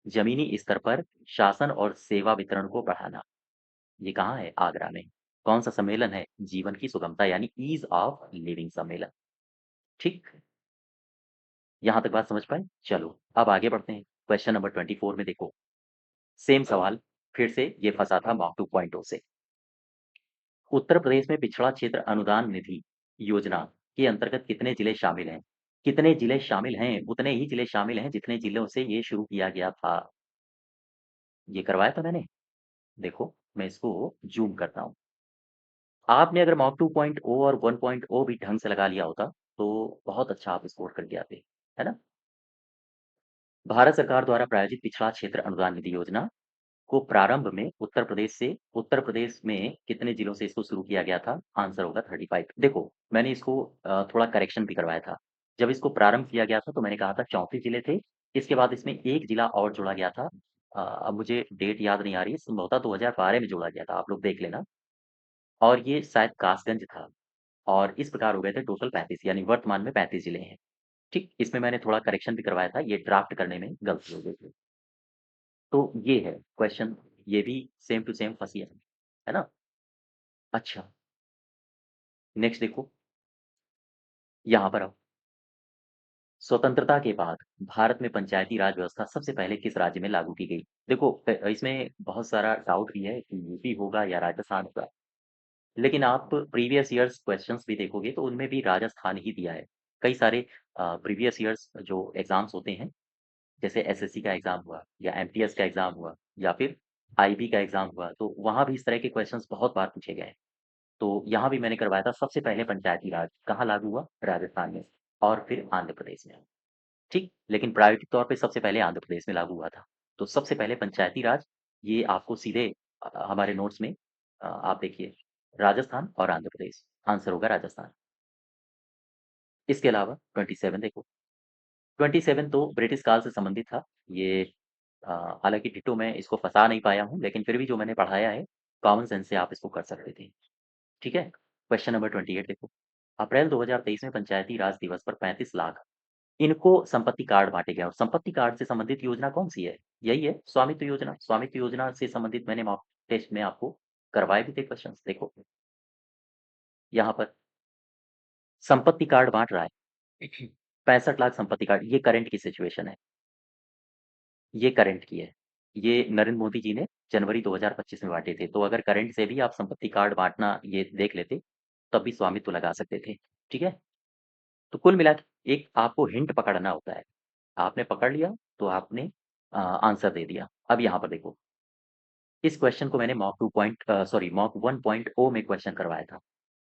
Speaker 1: ज़मीनी स्तर पर शासन और सेवा वितरण को बढ़ाना। ये कहाँ है? आगरा में। कौन-सा सम्मेलन है? जीवन की सुगमता यानी ईज़ ऑफ लिविंग सम्मेलन। ठीक? यहाँ तक बात समझ पाए? चलो, अब आगे बढ़ते हैं। क्वेश्चन नंबर 24 में देखो, सेम सवाल फिर से ये फंसा था मॉक 2.0 से। उत्तर प्रदेश में पिछड़ा क्षेत्र अनुदान निधि योजना के अंतर्गत कितने जिले शामिल हैं? कितने जिले शामिल हैं? उतने ही जिले शामिल हैं जितने जिलों से ये शुरू किया गया था। ये करवाया था मैंने। देखो, मैं इसको ज़ूम करता हूँ। आपने अगर मॉक 2.0 और 1.0 भी ढंग से लगा लिया होता, तो बहुत अच्छा आप स्कोर करके आते, है ना? भारत सरकार द्वारा प्रायोजित पिछड़ा क्षेत्र अनुदान निधि योजना को प्रारंभ में उत्तर प्रदेश में कितने जिलों से इसको शुरू किया गया था? आंसर होगा 35। देखो, मैंने इसको थोड़ा करेक्शन भी करवाया था। जब इसको प्रारंभ किया गया था तो मैंने कहा था 34 जिले थे, इसके बाद इसमें 1 जिला और जोड़ा गया था। अब मुझे डेट याद नहीं आ रही है, संभवतः 2012 में जोड़ा गया था, आप लोग देख लेना। और ये शायद कासगंज था और इस प्रकार हो गए थे टोटल 35, यानी वर्तमान में 35 जिले हैं। ठीक, इसमें मैंने थोड़ा करेक्शन भी करवाया था, ये ड्राफ्ट करने में गलती हो गई थी। तो ये है क्वेश्चन, ये भी सेम टू सेम फँसी है ना? अच्छा, नेक्स्ट देखो, यहाँ पर आओ। स्वतंत्रता के बाद भारत में पंचायती राज व्यवस्था सबसे पहले किस राज्य में लागू की गई? देखो, इसमें बहुत सारा डाउट भी है कि यूपी होगा या राजस्थान होगा, लेकिन आप प्रीवियस ईयर्स क्वेश्चंस भी देखोगे तो उनमें भी राजस्थान ही दिया है। कई सारे प्रीवियस ईयर्स जो एग्ज़ाम्स होते हैं, जैसे एसएससी का एग्ज़ाम हुआ या एमटीएस का एग्ज़ाम हुआ या फिर आईबी का एग्ज़ाम हुआ, तो वहाँ भी इस तरह के क्वेश्चंस बहुत बार पूछे गए हैं। तो यहाँ भी मैंने करवाया था, सबसे पहले पंचायती राज कहाँ लागू हुआ? राजस्थान में और फिर आंध्र प्रदेश में। ठीक, लेकिन प्रायोगिक तौर पे सबसे पहले आंध्र प्रदेश में लागू हुआ था। तो सबसे पहले पंचायती राज, ये आपको सीधे हमारे नोट्स में आप देखिए, राजस्थान और आंध्र प्रदेश, आंसर होगा राजस्थान। इसके अलावा 27 देखो, 27 तो ब्रिटिश काल से संबंधित था। ये अ, हालाँकि डिट्टो मैं इसको फँसा नहीं पाया हूँ, लेकिन फिर भी जो मैंने पढ़ाया है, कॉमन सेंस से आप इसको कर सकते थे। ठीक है? क्वेश्चन नंबर 28 देखो, अप्रैल 2023 में पंचायती राज दिवस पर 35 लाख इनको संपत्ति कार्ड बाँटे गए और संपत्ति कार्ड से संबंधित योजना कौन-सी है? यही है, स्वामित्व योजना। स्वामित्व योजना से संबंधित मैंने मॉक टेस्ट में आपको करवाए भी थे क्वेश्चन्स। देखो, यहाँ पर संपत्ति कार्ड बाँट रहा है। 65 लाख संपत्ति कार्ड, ये करंट की सिचुएशन है। ये करंट की है। ये नरेंद्र मोदी जी ने जनवरी 2025 में बाँटे थे। तो अगर करंट से भी आप संपत्ति कार्ड बाँटना ये देख लेते, तब भी स्वामित्व लगा सकते थे। ठीक है? तो कुल मिला के एक आपको हिंट पकड़ना होता है। आपने पकड़ लिया तो आपने आंसर दे दिया। अब यहाँ पर देखो, इस क्वेश्चन को मैंने मॉक 1.0 में क्वेश्चन करवाया था।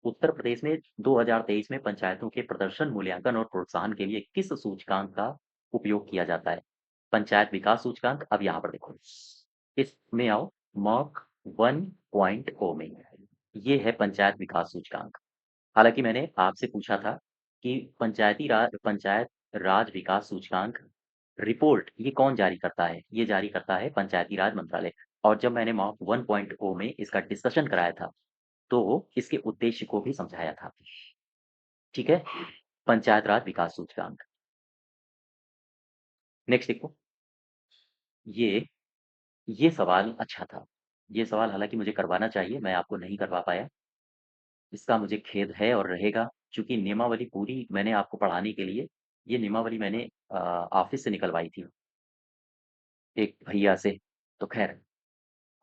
Speaker 1: उत्तर प्रदेश में 2023 में पंचायतों के प्रदर्शन मूल्यांकन और प्रोत्साहन के लिए किस सूचकांक का उपयोग किया जाता है? पंचायत विकास सूचकांक। अब यहाँ पर देखो, इसमें आओ, मॉक 1.0 में, ये है पंचायत विकास सूचकांक। हालाँकि मैंने आपसे पूछा था कि पंचायत राज विकास सूचकांक रिपोर्ट ये कौन जारी करता है? ये जारी करता है पंचायती राज मंत्रालय। और जब मैंने मॉक 1.0 में इसका डिस्कशन कराया था, तो इसके उद्देश्य को भी समझाया था। ठीक है? पंचायत राज विकास सूचकांक। नेक्स्ट देखो, ये ये सवाल अच्छा था। ये सवाल हालाँकि मुझे करवाना चाहिए, मैं आपको नहीं करवा पाया। इसका मुझे खेद है और रहेगा, चूँकि नियमावली पूरी मैंने आपको पढ़ाने के लिए, ये नियमावली मैंने ऑफ़िस से निकलवाई थी, एक भैया से। तो ख़ैर,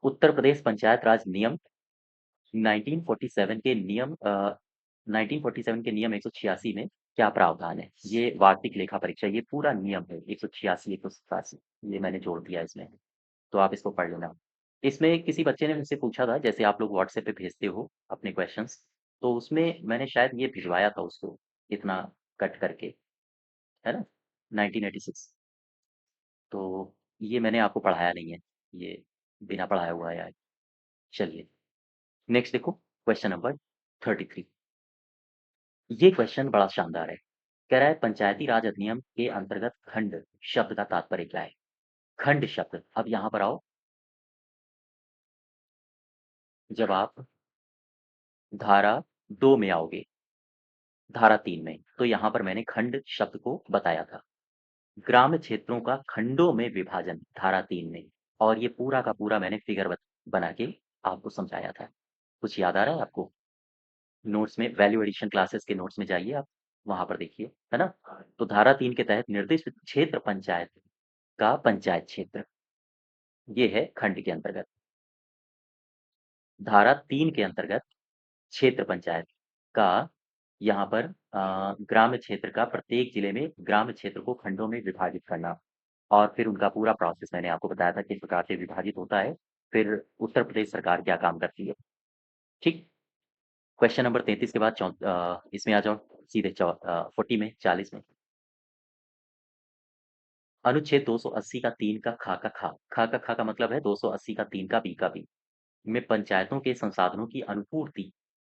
Speaker 1: उत्तर प्रदेश पंचायत राज नियम 1947 के नियम 1947 के नियम 186 में क्या प्रावधान है? ये वार्षिक लेखा परीक्षा, ये पूरा नियम है 186, 187, ये मैंने जोड़ दिया इसमें, तो आप इसको पढ़ लेना। इसमें किसी बच्चे ने मुझसे पूछा था, जैसे आप लोग व्हाट्सएप पे भेजते हो अपने क्वेश्चंस, तो उसमें मैंने शायद ये भिजवाया था उसको, इतना कट करके, है ना? 1986, तो ये मैंने आपको पढ़ाया नहीं है, ये बिना पढ़ाया हुआ आया है। चलिए, नेक्स्ट देखो, क्वेश्चन नंबर 33। ये क्वेश्चन बड़ा शानदार है। कह रहा है पंचायती राज अधिनियम के अंतर्गत खंड शब्द का तात्पर्य क्या है? खंड शब्द, अब यहाँ पर आओ, जब आप धारा 2 में आओगे, धारा 3 में, तो यहाँ पर मैंने खंड शब्द को बताया था। ग्राम्य क्षेत्रों का खंडों में विभाजन, धारा 3 में, और ये पूरा का पूरा मैंने फिगर बना के आपको समझाया था। कुछ याद आ रहा है आपको? नोट्स में, वैल्यू एडिशन क्लासेस के नोट्स में जाइए आप, वहाँ पर देखिए, है ना? तो धारा 3 के तहत निर्दिष्ट क्षेत्र पंचायत का पंचायत क्षेत्र, ये है खंड के अंतर्गत। धारा 3 के अंतर्गत क्षेत्र पंचायत का यहाँ पर ग्राम्य क्षेत्र का प्रत्येक जिले में ग्राम्य क्षेत्र को खंडों में विभाजित करना और फिर उनका पूरा प्रोसेस मैंने आपको बताया था किस प्रकार से विभाजित होता है। फिर उत्तर प्रदेश सरकार क्या काम करती है। ठीक। क्वेश्चन नंबर 33 के बाद इसमें आ जाओ सीधे 40 में 40 में। अनुच्छेद 280 का 3 का खा का मतलब है 280 का 3 का बी में पंचायतों के संसाधनों की अनुपूर्ति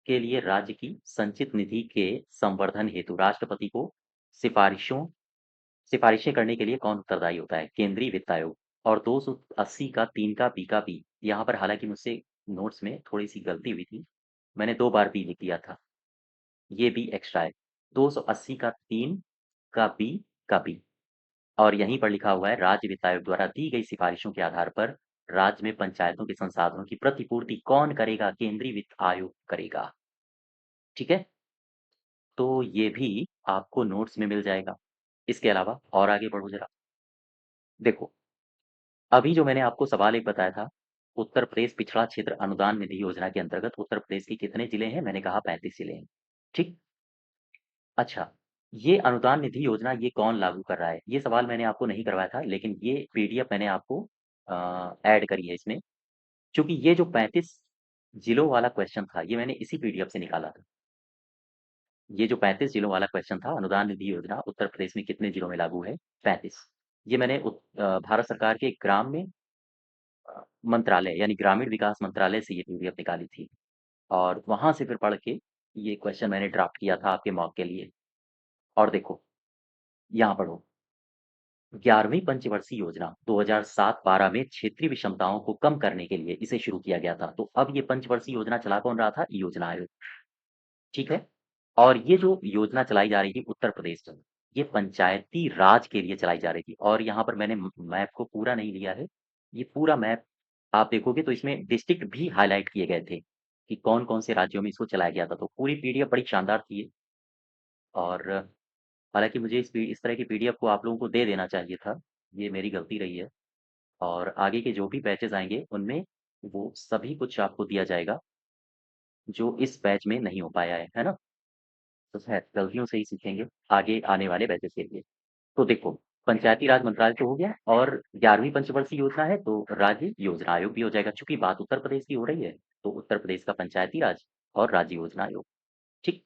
Speaker 1: के लिए राज्य की संचित निधि के संवर्धन हेतु राष्ट्रपति को सिफारिशों सिफारिशें करने के लिए कौन उत्तरदायी होता है? केंद्रीय वित्त आयोग। और 280 का 3 का बी यहाँ पर हालांकि मुझसे नोट्स में थोड़ी सी गलती हुई थी, मैंने 2 बार बी लिख दिया था, ये बी एक्स्ट्रा है। 280 का 3 का बी और यहीं पर लिखा हुआ है राज्य वित्त आयोग द्वारा दी गई सिफारिशों के आधार पर राज्य में पंचायतों के संसाधनों की प्रतिपूर्ति कौन करेगा? केंद्रीय वित्त आयोग करेगा। ठीक है, तो ये भी आपको नोट्स में मिल जाएगा। इसके अलावा और आगे बढ़ो जरा। देखो, अभी जो मैंने आपको सवाल एक बताया था, उत्तर प्रदेश पिछड़ा क्षेत्र अनुदान निधि योजना के अंतर्गत उत्तर प्रदेश के कितने जिले हैं? मैंने कहा 35 जिले हैं। ठीक। अच्छा, ये अनुदान निधि योजना ये कौन लागू कर रहा है? ये सवाल मैंने आपको नहीं करवाया था, लेकिन ये पीडीएफ मैंने आपको ऐड करी है इसमें। चूँकि ये जो 35 जिलों वाला क्वेश्चन था, ये मैंने इसी पीडीएफ से निकाला था। ये जो 35 जिलों वाला क्वेश्चन था, अनुदान निधि योजना उत्तर प्रदेश में कितने जिलों में लागू है? 35। ये मैंने भारत सरकार के ग्राम मंत्रालय यानी ग्रामीण विकास मंत्रालय से ये पीडीएफ निकाली थी और वहाँ से फिर पढ़ के ये क्वेश्चन मैंने ड्राफ्ट किया था आपके मॉक के लिए। और देखो, यहाँ पढ़ो। 11वीं पंचवर्षीय योजना 2007-12 में क्षेत्रीय विषमताओं को कम करने के लिए इसे शुरू किया गया था। तो अब ये पंचवर्षीय योजना चला कौन रहा था? योजना आयोग। ठीक है? और ये जो योजना चलाई जा रही थी उत्तर प्रदेश में, ये पंचायती राज के लिए चलाई जा रही थी और यहाँ पर मैंने मैप को पूरा नहीं लिया है। ये पूरा मैप आप देखोगे तो इसमें डिस्ट्रिक्ट भी हाइलाइट किए गए थे कि कौन-कौन से राज्यों में इसको चलाया गया था। तो पूरी पीडीएफ बड़ी शानदार थी ये और हालाँकि मुझे इस तरह की पीडीएफ को आप लोगों को दे देना चाहिए था। ये मेरी गलती रही है और आगे के जो भी बैचेज़ आएँगे उनमें वो सभी कुछ आपको दिया जाएगा, जो इस बैच में नहीं हो पाया है ना? तो खैर गलतियों से ही सीखेंगे आगे आने वाले बैचेज़ के लिए। तो देखो, पंचायती राज मंत्रालय तो हो गया और 11वीं पंचवर्षीय योजना है तो राज्य योजना आयोग भी हो जाएगा। चूँकि बात उत्तर प्रदेश की हो रही है, तो उत्तर प्रदेश का पंचायती राज और राज्य योजना आयोग। ठीक।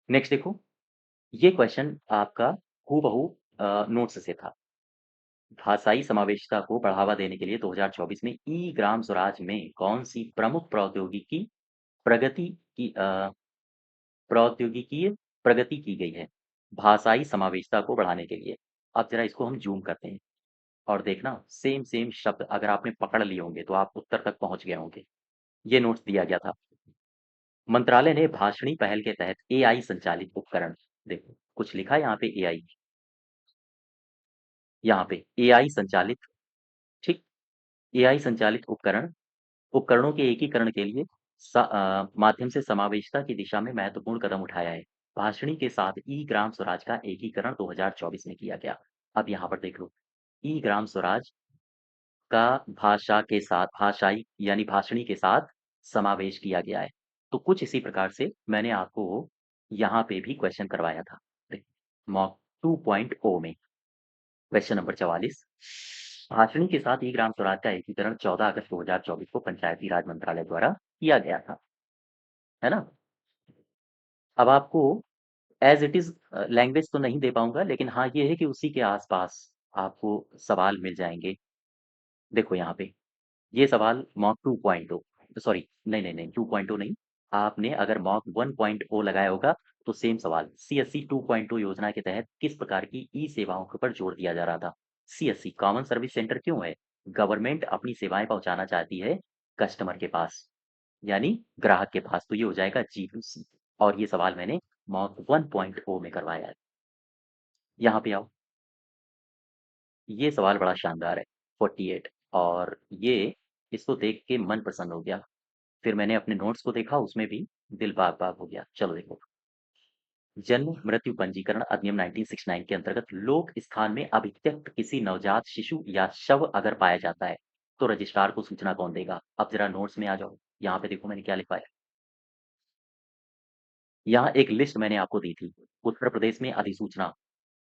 Speaker 1: नेक्स्ट देखो, ये क्वेश्चन आपका हूबहू नोट्स से था। भाषाई समावेशिता को बढ़ावा देने के लिए 2024 में ई ग्राम स्वराज में कौन-सी प्रमुख प्रगति की अ, प्रौद्योगिकीय प्रगति की गई है? भाषाई समावेशिता को बढ़ाने के लिए। अब ज़रा इसको हम ज़ूम करते हैं और देखना सेम सेम शब्द अगर आपने पकड़ लिए होंगे तो आप उत्तर तक पहुँच गए होंगे। ये नोट्स दिया गया था। मंत्रालय ने भाषणी पहल के तहत एआई संचालित उपकरण देखो, कुछ लिखा है यहाँ पे एआई, यहाँ पे एआई संचालित ठीक, एआई संचालित उपकरणों के एकीकरण के लिए माध्यम से समावेशिता की दिशा में महत्वपूर्ण कदम उठाया है। भाषणी के साथ ई ग्राम स्वराज का एकीकरण 2024 में किया गया। अब यहाँ पर देख लो, ई ग्राम स्वराज का भाषा के साथ भाषाई यानी भाषणी के साथ समावेश किया गया है। तो कुछ इसी प्रकार से मैंने आपको यहाँ पे भी क्वेश्चन करवाया था। मॉक 2.0 में क्वेश्चन नंबर 44 भाषणी के साथ ई ग्राम स्वराज का एकीकरण 14 अगस्त 2024 को पंचायती राज मंत्रालय द्वारा किया गया था, है ना? अब आपको एज इट इज लैंग्वेज तो नहीं दे पाऊंगा, लेकिन हाँ ये है कि उसी के आसपास आपको सवाल मिल जाएंगे। देखो यहाँ पे ये सवाल मॉक 2.0 सॉरी नहीं 2.0 नहीं, आपने अगर मॉक 1.0 लगाया होगा तो सेम सवाल सीएससी 2.0 योजना के तहत किस प्रकार की ई सेवाओं के ऊपर जोर दिया जा रहा था? सीएससी कॉमन सर्विस सेंटर क्यों है? गवर्नमेंट अपनी सेवाएं पहुंचाना चाहती है कस्टमर के पास यानी ग्राहक के पास, तो ये हो जाएगा जी2सी और ये सवाल मैंने मॉक 1.0 में करवाया है। यहाँ पे आओ, ये सवाल बड़ा शानदार है 48 और ये इसको देख के मन प्रसन्न हो गया। फिर मैंने अपने नोट्स को देखा उसमें भी दिल बाग-बाग हो गया। चलो देखो, जन्म मृत्यु पंजीकरण अधिनियम 1969 के अंतर्गत लोक स्थान में अभित्यक्त किसी नवजात शिशु या शव अगर पाया जाता है तो रजिस्ट्रार को सूचना कौन देगा? अब जरा नोट्स में आ जाओ। यहाँ पे देखो मैंने क्या लिखा है। यहाँ एक लिस्ट मैंने आपको दी थी। उत्तर प्रदेश में अधिसूचना,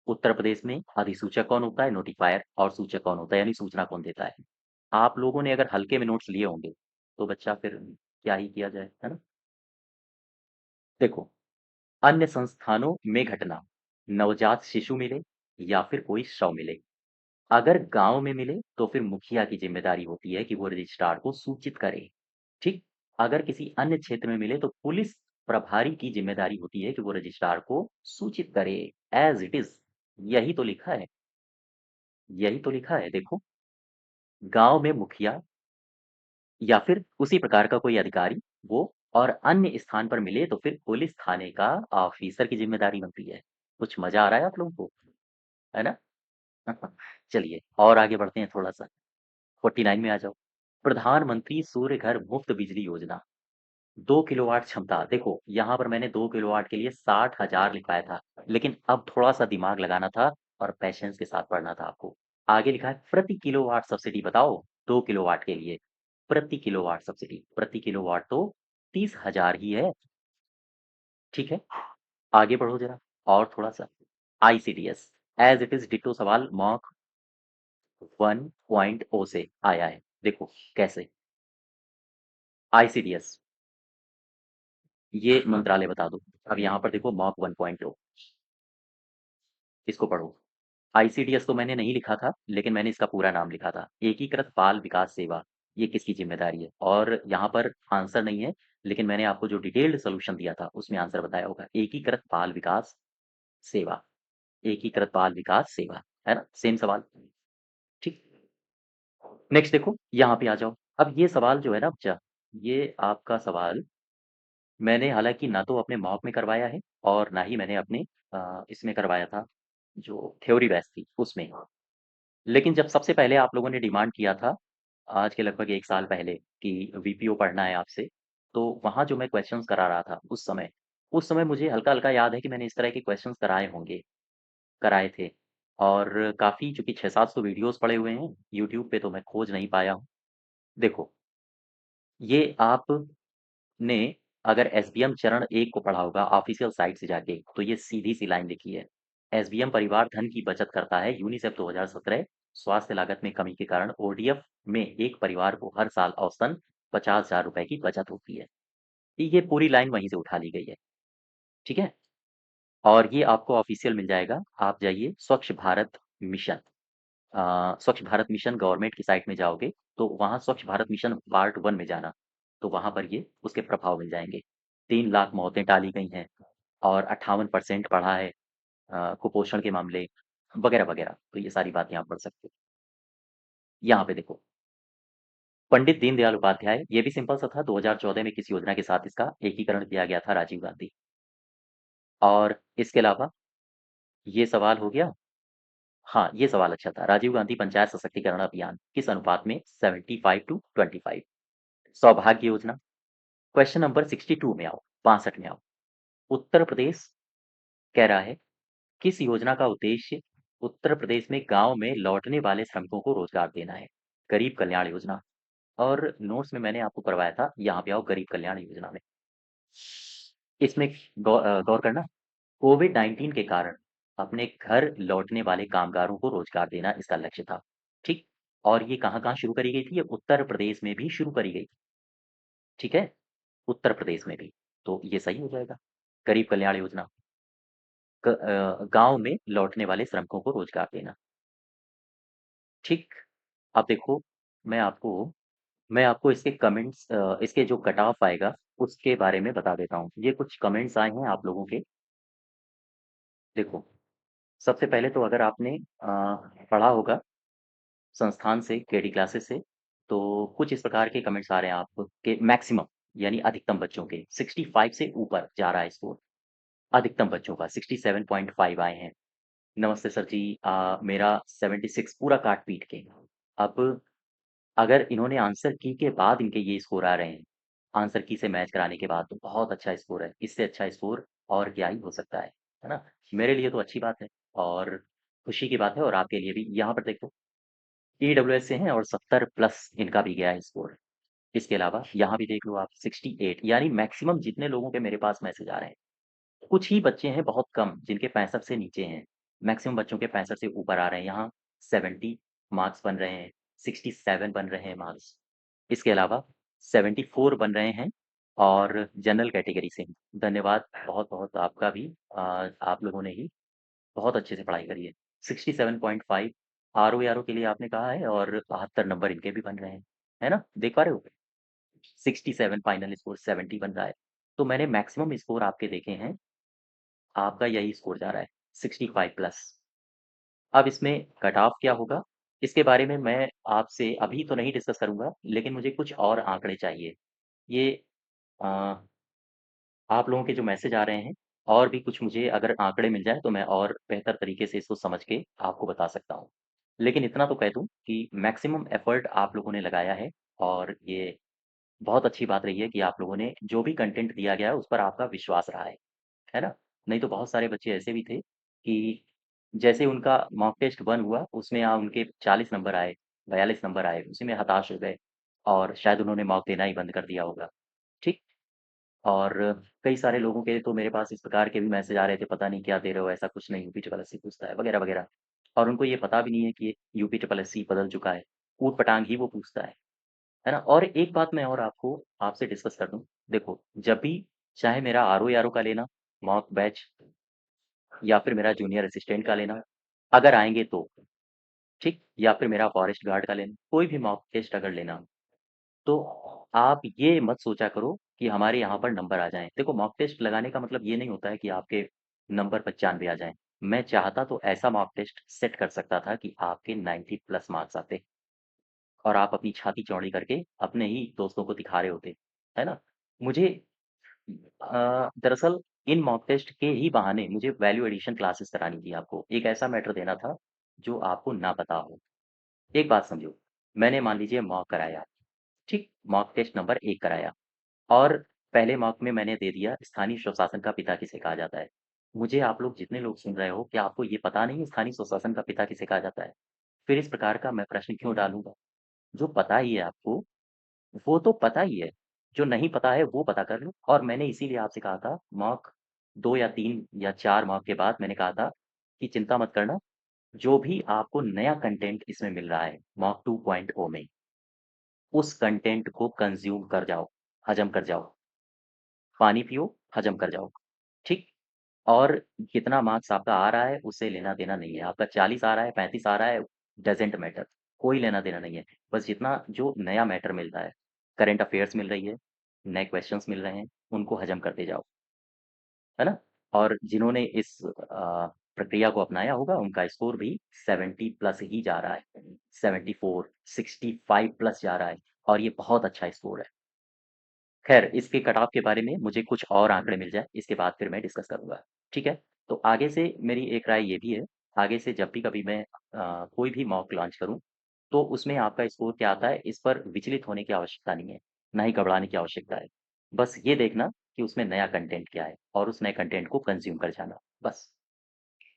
Speaker 1: उत्तर प्रदेश में अधिसूचक कौन होता है? नोटिफायर। और सूचक कौन होता है? यानी सूचना कौन देता है? आप लोगों ने अगर हल्के में नोट्स लिए होंगे तो बच्चा फिर क्या ही किया जाए, है ना? देखो, अन्य संस्थानों में घटना, नवजात शिशु मिले या फिर कोई शव मिले। अगर गांव में मिले तो फिर मुखिया की जिम्मेदारी होती है कि वो रजिस्ट्रार को सूचित करे। ठीक। अगर किसी अन्य क्षेत्र में मिले तो पुलिस प्रभारी की जिम्मेदारी होती है कि वो रजिस्ट्रार को सूचित करे। एज इट इज, यही तो लिखा है। यही तो लिखा है, देखो। गांव में मुखिया या फिर उसी प्रकार का कोई अधिकारी, वो और अन्य स्थान पर मिले तो फिर पुलिस थाने का ऑफिसर की जिम्मेदारी बनती है। कुछ मजा आ रहा है आप लोगों को, है ना? चलिए और आगे बढ़ते हैं थोड़ा सा। 49 में आ जाओ। प्रधानमंत्री सूर्य घर मुफ्त बिजली योजना, 2 किलोवाट क्षमता। देखो यहाँ पर मैंने 2 किलोवाट के लिए 60,000 लिखवाया था, लेकिन अब थोड़ा सा दिमाग लगाना था और पैशंस के साथ पढ़ना था आपको। आगे लिखा है प्रति किलोवाट सब्सिडी। बताओ, 2 किलोवाट के लिए प्रति किलोवाट सब्सिडी, प्रति किलोवाट तो 30,000 ही है। ठीक है, आगे बढ़ो जरा और थोड़ा सा। ICDS, as it is ditto सवाल मॉक 1.0 से आया है। देखो कैसे। आईसीडीएस, ये मंत्रालय बता दो। अब यहाँ पर देखो मॉक 1.0, इसको पढ़ो। आईसीडीएस तो मैंने नहीं लिखा था, लेकिन मैंने इसका पूरा नाम लिखा था, एकीकृत बाल विकास सेवा। ये किसकी जिम्मेदारी है? और यहाँ पर आंसर नहीं है, लेकिन मैंने आपको जो डिटेल्ड सोल्यूशन दिया था उसमें आंसर बताया होगा। एकीकृत बाल विकास सेवा, एकीकृत बाल विकास सेवा, है ना? सेम सवाल। ठीक। नेक्स्ट देखो, यहाँ पे आ जाओ। अब ये सवाल जो है ना बच्चा, ये आपका सवाल मैंने हालांकि ना तो अपने मॉक में करवाया है और ना ही मैंने अपने इसमें करवाया था, जो थ्योरी बैच थी उसमें। लेकिन जब सबसे पहले आप लोगों ने डिमांड किया था, आज के लगभग 1 साल पहले, कि वीपीओ पढ़ना है आपसे, तो वहाँ जो मैं क्वेश्चंस करा रहा था उस समय मुझे हल्का-हल्का याद है कि मैंने इस तरह के क्वेश्चंस कराए होंगे, कराए थे। और काफ़ी चूँकि 6-700 वीडियोज़ पड़े हुए हैं यूट्यूब पे, तो मैं खोज नहीं पाया हूँ। देखो, ये आपने अगर एसबीएम चरण 1 को पढ़ा होगा ऑफिशियल साइट से जाके, तो ये सीधी-सी लाइन लिखी है। एसबीएम परिवार धन की बचत करता है। यूनिसेफ 2017 स्वास्थ्य लागत में कमी के कारण ओडीएफ में एक परिवार को हर साल औसतन 50,000 रुपए की बचत होती है। ये पूरी लाइन वहीं से उठा ली गई है। ठीक है? और ये आपको ऑफिशियल मिल जाएगा। आप जाइए स्वच्छ भारत मिशन, स्वच्छ भारत मिशन गवर्नमेंट की साइट में जाओगे, तो वहाँ स्वच्छ भारत मिशन पार्ट 1 में जाना, तो वहाँ पर ये उसके प्रभाव मिल जाएँगे। 3 लाख मौतें टाली गई हैं और 58% बढ़ा है कुपोषण के मामले, वगैरह-वगैरह। तो ये सारी बातें आप पढ़ सकते हो। यहाँ पे देखो, पंडित दीनदयाल उपाध्याय, ये भी सिंपल सा था। 2014 में किस योजना के साथ इसका एकीकरण किया गया था? राजीव गांधी। और इसके अलावा ये सवाल हो गया। हाँ, ये सवाल अच्छा था। राजीव गांधी पंचायत सशक्तिकरण अभियान किस अनुपात में? 75:25। सौभाग्य योजना, क्वेश्चन नंबर 62 में आओ, 62 में आओ। उत्तर प्रदेश कह रहा है, किस योजना का उद्देश्य उत्तर प्रदेश में गांव में लौटने वाले श्रमिकों को रोजगार देना है? गरीब कल्याण योजना। और नोट्स में मैंने आपको करवाया था, यहाँ पे आओ गरीब कल्याण योजना में। इसमें गौर करना। कोविड-19 के कारण अपने घर लौटने वाले कामगारों को रोजगार देना इसका लक्ष्य था। ठीक। और ये कहाँ-कहाँ शुरू करी गई थी? ये उत्तर प्रदेश में भी शुरू करी गई। ठीक है? उत्तर प्रदेश में भी। तो ये सही हो जाएगा। गरीब कल्याण योजना, गाँव में लौटने वाले श्रमिकों को रोजगार देना। ठीक। अब देखो, मैं आपको मैं आपको इसके कमेंट्स, इसके जो कट ऑफ आएगा उसके बारे में बता देता हूँ। ये कुछ कमेंट्स आए हैं आप लोगों के। देखो, सबसे पहले तो अगर आपने पढ़ा होगा संस्थान से, केडी क्लासेस से, तो कुछ इस प्रकार के कमेंट्स आ रहे हैं आपके। मैक्सिमम यानी अधिकतम बच्चों के 65 से ऊपर जा रहा है स्कोर। अधिकतम बच्चों का 67.5 आए हैं। नमस्ते सर जी, मेरा 76 पूरा काट पीट के। अब अगर इन्होंने आंसर की के बाद इनके ये स्कोर आ रहे हैं, आंसर की से मैच कराने के बाद, तो बहुत अच्छा स्कोर है। इससे अच्छा स्कोर और क्या ही हो सकता है ना? मेरे लिए तो अच्छी बात है और खुशी की बात है और आपके लिए भी। यहाँ पर देखो, ईडब्ल्यूएस से हैं और 70 प्लस इनका भी गया है स्कोर। इसके अलावा यहाँ भी देख लो आप, 68, यानी मैक्सिमम जितने लोगों के मेरे पास मैसेज आ रहे हैं, कुछ ही बच्चे हैं बहुत कम जिनके 65 से नीचे हैं। मैक्सिमम बच्चों के 65 से ऊपर आ रहे हैं। यहाँ 70 मार्क्स बन रहे हैं, 67 बन रहे हैं मार्क्स। इसके अलावा 74 बन रहे हैं और जनरल कैटेगरी से। धन्यवाद बहुत-बहुत आपका भी। आप लोगों ने ही बहुत अच्छे से पढ़ाई करी है। 67.5 आरओ-आरओ के लिए आपने कहा है और 72 नंबर इनके भी बन रहे हैं। है ना? देख पा रहे हो? 67 फाइनल स्कोर 70 बन रहा है। तो मैंने मैक्सिमम स्कोर आपके देखे हैं, आपका यही स्कोर जा रहा है 65 प्लस। अब इसमें कट ऑफ क्या होगा? इसके बारे में मैं आपसे अभी तो नहीं डिस्कस करूँगा, लेकिन मुझे कुछ और आंकड़े चाहिए। ये अ, आप लोगों के जो मैसेज आ रहे हैं, और भी कुछ मुझे अगर आंकड़े मिल जाएँ तो मैं और बेहतर तरीके से इसको समझ के आपको बता सकता हूँ। लेकिन इतना तो कह दूँ कि मैक्सिमम एफर्ट आप लोगों ने लगाया है और ये बहुत अच्छी बात रही है कि आप लोगों ने जो भी कंटेंट दिया गया है उस पर आपका विश्वास रहा है ना? नहीं तो बहुत सारे बच्चे ऐसे भी थे कि जैसे उनका मॉक टेस्ट 1 हुआ, उसमें उनके 40 नंबर आए, 42 नंबर आए, उसी में हताश हो गए और शायद उन्होंने मॉक देना ही बंद कर दिया होगा। ठीक? और कई सारे लोगों के तो मेरे पास इस प्रकार के भी मैसेज आ रहे थे, पता नहीं क्या दे रहे हो, ऐसा कुछ नहीं, यूपी ट्रिपल एससी पूछता है, वगैरह-वगैरह। और उनको ये पता भी नहीं है कि यूपी ट्रिपल एससी बदल चुका है, ऊट-पटांग ही वो पूछता है ना? और एक बात मैं और आपसे डिस्कस कर दूँ, देखो, जब भी चाहे मेरा आरओ-आरओ का लेना, मॉक बैच, या फिर मेरा जूनियर असिस्टेंट का लेना, अगर आएँगे तो, ठीक? या फिर मेरा फॉरेस्ट गार्ड का लेना, कोई भी मॉक टेस्ट अगर लेना, तो आप ये मत सोचा करो कि हमारे यहाँ पर नंबर आ जाएँ। देखो, मॉक टेस्ट लगाने का मतलब ये नहीं होता है कि आपके नंबर 95 आ जाएँ। मैं चाहता तो ऐसा मॉक टेस्ट सेट कर सकता था कि आपके 90 प्लस मार्क्स आते और आप अपनी छाती चौड़ी करके अपने ही दोस्तों को दिखा रहे होते, है ना? मुझे दरअसल इन मॉक टेस्ट के ही बहाने मुझे वैल्यू एडिशन क्लासेस करानी थी आपको। एक ऐसा मैटर देना था जो आपको ना पता हो। एक बात समझो, मैंने मान लीजिए मॉक कराया, ठीक? मॉक टेस्ट नंबर 1 कराया और पहले मॉक में मैंने दे दिया स्थानीय स्वशासन का पिता किसे कहा जाता है। मुझे आप लोग जितने लोग सुन रहे हो, क्या आपको ये पता नहीं है स्थानीय स्वशासन का पिता किसे कहा जाता है? फिर इस प्रकार का मैं प्रश्न क्यों डालूँगा? जो पता ही है आपको, वो तो पता ही है, जो नहीं पता है वो पता कर लो। और मैंने इसीलिए आपसे कहा था मॉक 2 या 3 या 4 मॉक के बाद मैंने कहा था कि चिंता मत करना, जो भी आपको नया कंटेंट इसमें मिल रहा है मॉक 2.0 में, उस कंटेंट को कंज़्यूम कर जाओ, हज़म कर जाओ, पानी पियो, हज़म कर जाओ, ठीक? और कितना मार्क्स आपका आ रहा है उससे लेना-देना नहीं है। आपका 40 आ रहा है, 35 आ रहा है, डज़न्ट मैटर, कोई लेना-देना नहीं है। बस जितना जो नया मैटर मिल रहा है, करंट अफ़ेयर्स मिल रही है, नए क्वेश्चन्स मिल रहे हैं, उनको हज़म करते जाओ, है ना? और जिन्होंने इस प्रक्रिया को अपनाया होगा उनका स्कोर भी 70 प्लस ही जा रहा है, 74, 65 प्लस जा रहा है और ये बहुत अच्छा स्कोर है। ख़ैर, इसके कट-ऑफ के बारे में मुझे कुछ और आंकड़े मिल जाएँ, इसके बाद फिर मैं डिस्कस करूँगा, ठीक है? तो आगे से मेरी एक राय ये भी है, आगे से जब भी कभी मैं कोई भी मॉक लॉन्च करूँ, तो उसमें आपका स्कोर क्या आता है, इस पर विचलित होने की आवश्यकता नहीं है, ना ही घबराने की आवश्यकता है। बस ये देखना कि उसमें नया कंटेंट क्या है और उस नए कंटेंट को कंज़्यूम कर जाना, बस।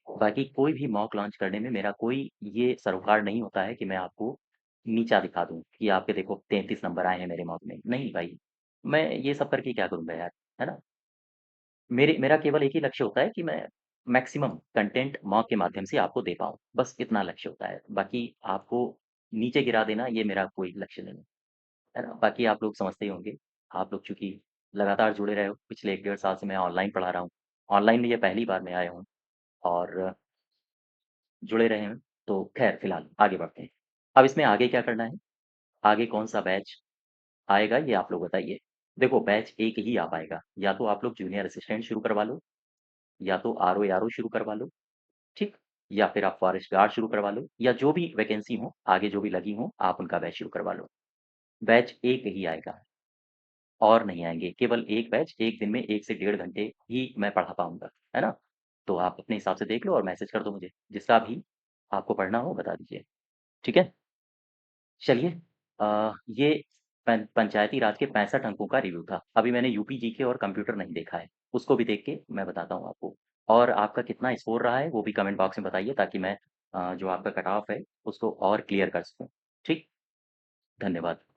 Speaker 1: बाकी कोई भी मॉक लॉन्च करने में मेरा कोई ये सरोकार नहीं होता है कि मैं आपको नीचा दिखा दूँ कि आपके देखो 33 नंबर आए हैं मेरे मॉक में। नहीं भाई, मैं ये सब करके क्या करूँगा यार, है ना? मेरा केवल एक ही लक्ष्य होता है कि मैं मैक्सिमम कंटेंट मॉक के माध्यम से आपको दे पाऊँ, बस इतना लक्ष्य होता है। बाकी आपको नीचे गिरा देना ये मेरा कोई लक्ष्य नहीं है, है ना? बाकी आप लोग समझते ही होंगे, आप लोग चूँकि लगातार जुड़े रहे हो, पिछले 1 डेढ़ साल से मैं ऑनलाइन पढ़ा रहा हूँ। ऑनलाइन में ये पहली बार मैं आया हूँ और जुड़े रहे हैं, तो ख़ैर फिलहाल आगे बढ़ते हैं। अब इसमें आगे क्या करना है? आगे कौन-सा बैच आएगा ये आप लोग बताइए। देखो, बैच एक ही आ पाएगा, या तो आप लोग जूनियर असिस्टेंट शुरू करवा लो, या तो आरओ-एआरओ शुरू करवा लो, ठीक? या फिर आप फॉरेस्ट गार्ड शुरू करवा लो, या जो भी वैकेंसी हो, आगे जो भी लगी हो, आप उनका बैच शुरू करवा लो। बैच एक ही आएगा और नहीं आएँगे। केवल एक बैच 1 दिन में 1 से डेढ़ घंटे ही मैं पढ़ा पाऊँगा, है ना? तो आप अपने हिसाब से देख लो और मैसेज कर दो मुझे, जिसका भी आपको पढ़ना हो बता दीजिए, ठीक है? चलिए, ये पंचायती राज के 65 अंकों का रिव्यू था। अभी मैंने यूपी जीके और कंप्यूटर नहीं देखा है, उसको भी देख के मैं बताता हूँ आपको। और आपका कितना स्कोर रहा है वो भी कमेंट बॉक्स में बताइए ताकि मैं जो आपका कट ऑफ है उसको और क्लियर कर सकूँ। ठीक? धन्यवाद।